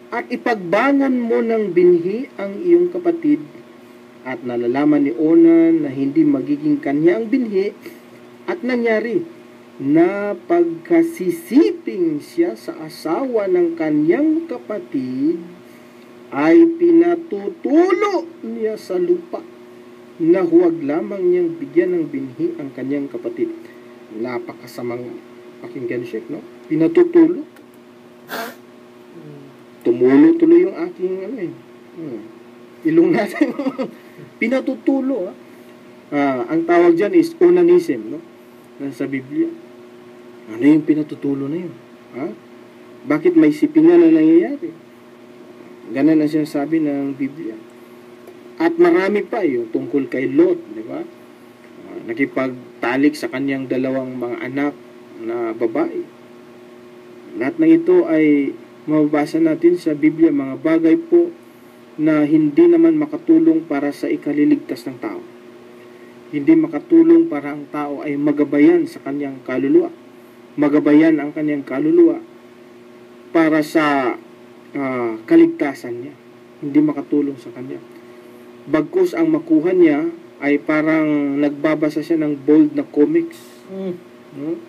At ipagbangon mo ng binhi ang iyong kapatid, at nalalaman ni Onan na hindi magiging kanya ang binhi, at nangyari na pagkasisiping siya sa asawa ng kanyang kapatid, ay pinatutulo niya sa lupa na huwag lamang niyang bigyan ng binhi ang kanyang kapatid. Napakasamang pakinggan, Sheikh, no? Pinatutulo. Tumulo tuloy yung aking ilong natin. Pinatutulo. Ang tawag dyan is onanism, no? Sa Biblia. Ano yung pinatutulo na yun? Bakit may sipingan na nangyayari? Ganun ang sinasabi ng Biblia. At marami pa yung tungkol kay Lot, di ba? Nakipagtalik sa kanyang dalawang mga anak na babae. Lahat ng ito ay mababasa natin sa Biblia, mga bagay po na hindi naman makatulong para sa ikaliligtas ng tao. Hindi makatulong para ang tao ay magabayan sa kanyang kaluluwa. Magabayan ang kanyang kaluluwa para sa kaligtasan niya. Hindi makatulong sa kanya. Bagkus ang makuha niya ay parang nagbabasa siya ng bold na comics. No?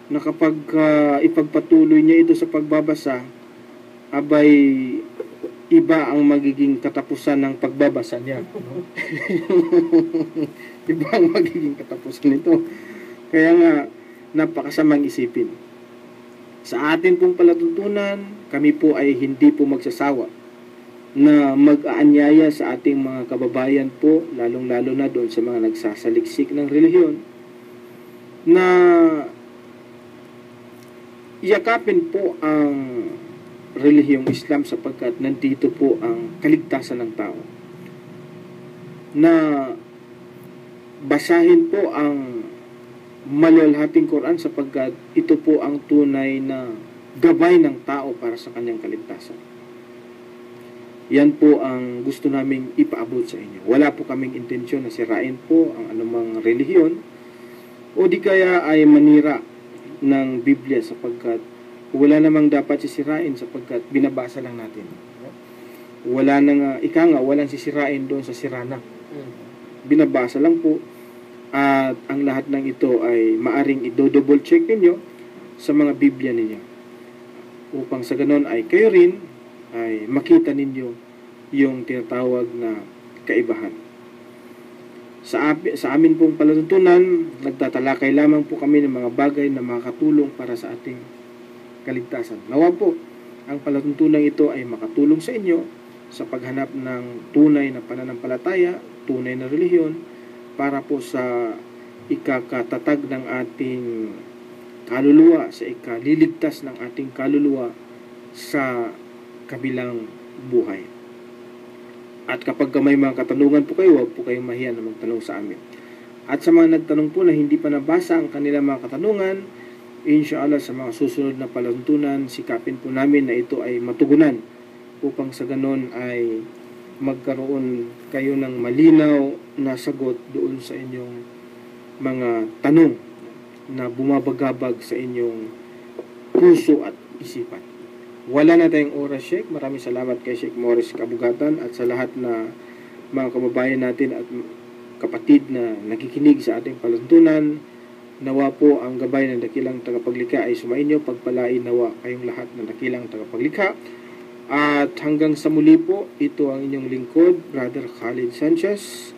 Na kapag ipagpatuloy niya ito sa pagbabasa, abay iba ang magiging katapusan ng pagbabasa niya. No? Iba ang magiging katapusan nito. Kaya nga, napakasamang isipin. Sa atin pong palatuntunan, kami po ay hindi po magsasawa na mag-aanyaya sa ating mga kababayan po, lalong-lalo na doon sa mga nagsasaliksik ng relihiyon, na yakapin po ang relihiyong Islam sapagkat nandito po ang kaligtasan ng tao. Na basahin po ang maluwalhating Quran sapagkat ito po ang tunay na gabay ng tao para sa kanyang kaligtasan. Yan po ang gusto naming ipaabot sa inyo. Wala po kaming intensyon na sirain po ang anumang relihiyon o di kaya ay manira ng Biblia sapagkat wala namang dapat sisirain sapagkat binabasa lang natin. Wala nang walang sisirain doon sa sirana. Binabasa lang po at ang lahat ng ito ay maaring i-double check ninyo sa mga Biblia ninyo upang sa ganon ay kayo rin ay makita ninyo yung tinatawag na kaibahan. Sa amin pong palatuntunan, nagtatalakay lamang po kami ng mga bagay na makatulong para sa ating kaligtasan. Nawa po, ang palatuntunan ito ay makatulong sa inyo sa paghanap ng tunay na pananampalataya, tunay na relihiyon, para po sa ikakatatag ng ating kaluluwa, sa ikaliligtas ng ating kaluluwa sa kabilang buhay. At kapag may mga katanungan po kayo, huwag po kayong mahiya na magtanong sa amin. At sa mga nagtanong po na hindi pa nabasa ang kanilang mga katanungan, inshallah sa mga susunod na palatuntunan, sikapin po namin na ito ay matugunan upang sa ganon ay magkaroon kayo ng malinaw na sagot doon sa inyong mga tanong na bumabagabag sa inyong puso at isipan. Wala na tayong oras, Sheikh. Maraming salamat kay Sheikh Morris Kabugatan at sa lahat na mga kababayan natin at kapatid na nakikinig sa ating palatuntunan. Nawa po ang gabay ng dakilang tagapaglikha ay sumainyo. Pagpalain nawa kayong lahat ng dakilang tagapaglikha. At hanggang sa muli po, ito ang inyong lingkod, Brother Khalid Sanchez.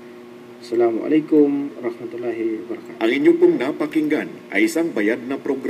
Assalamualaikum warahmatullahi wabarakatuh. Ang inyong pong napakinggan ay isang bayad na programa.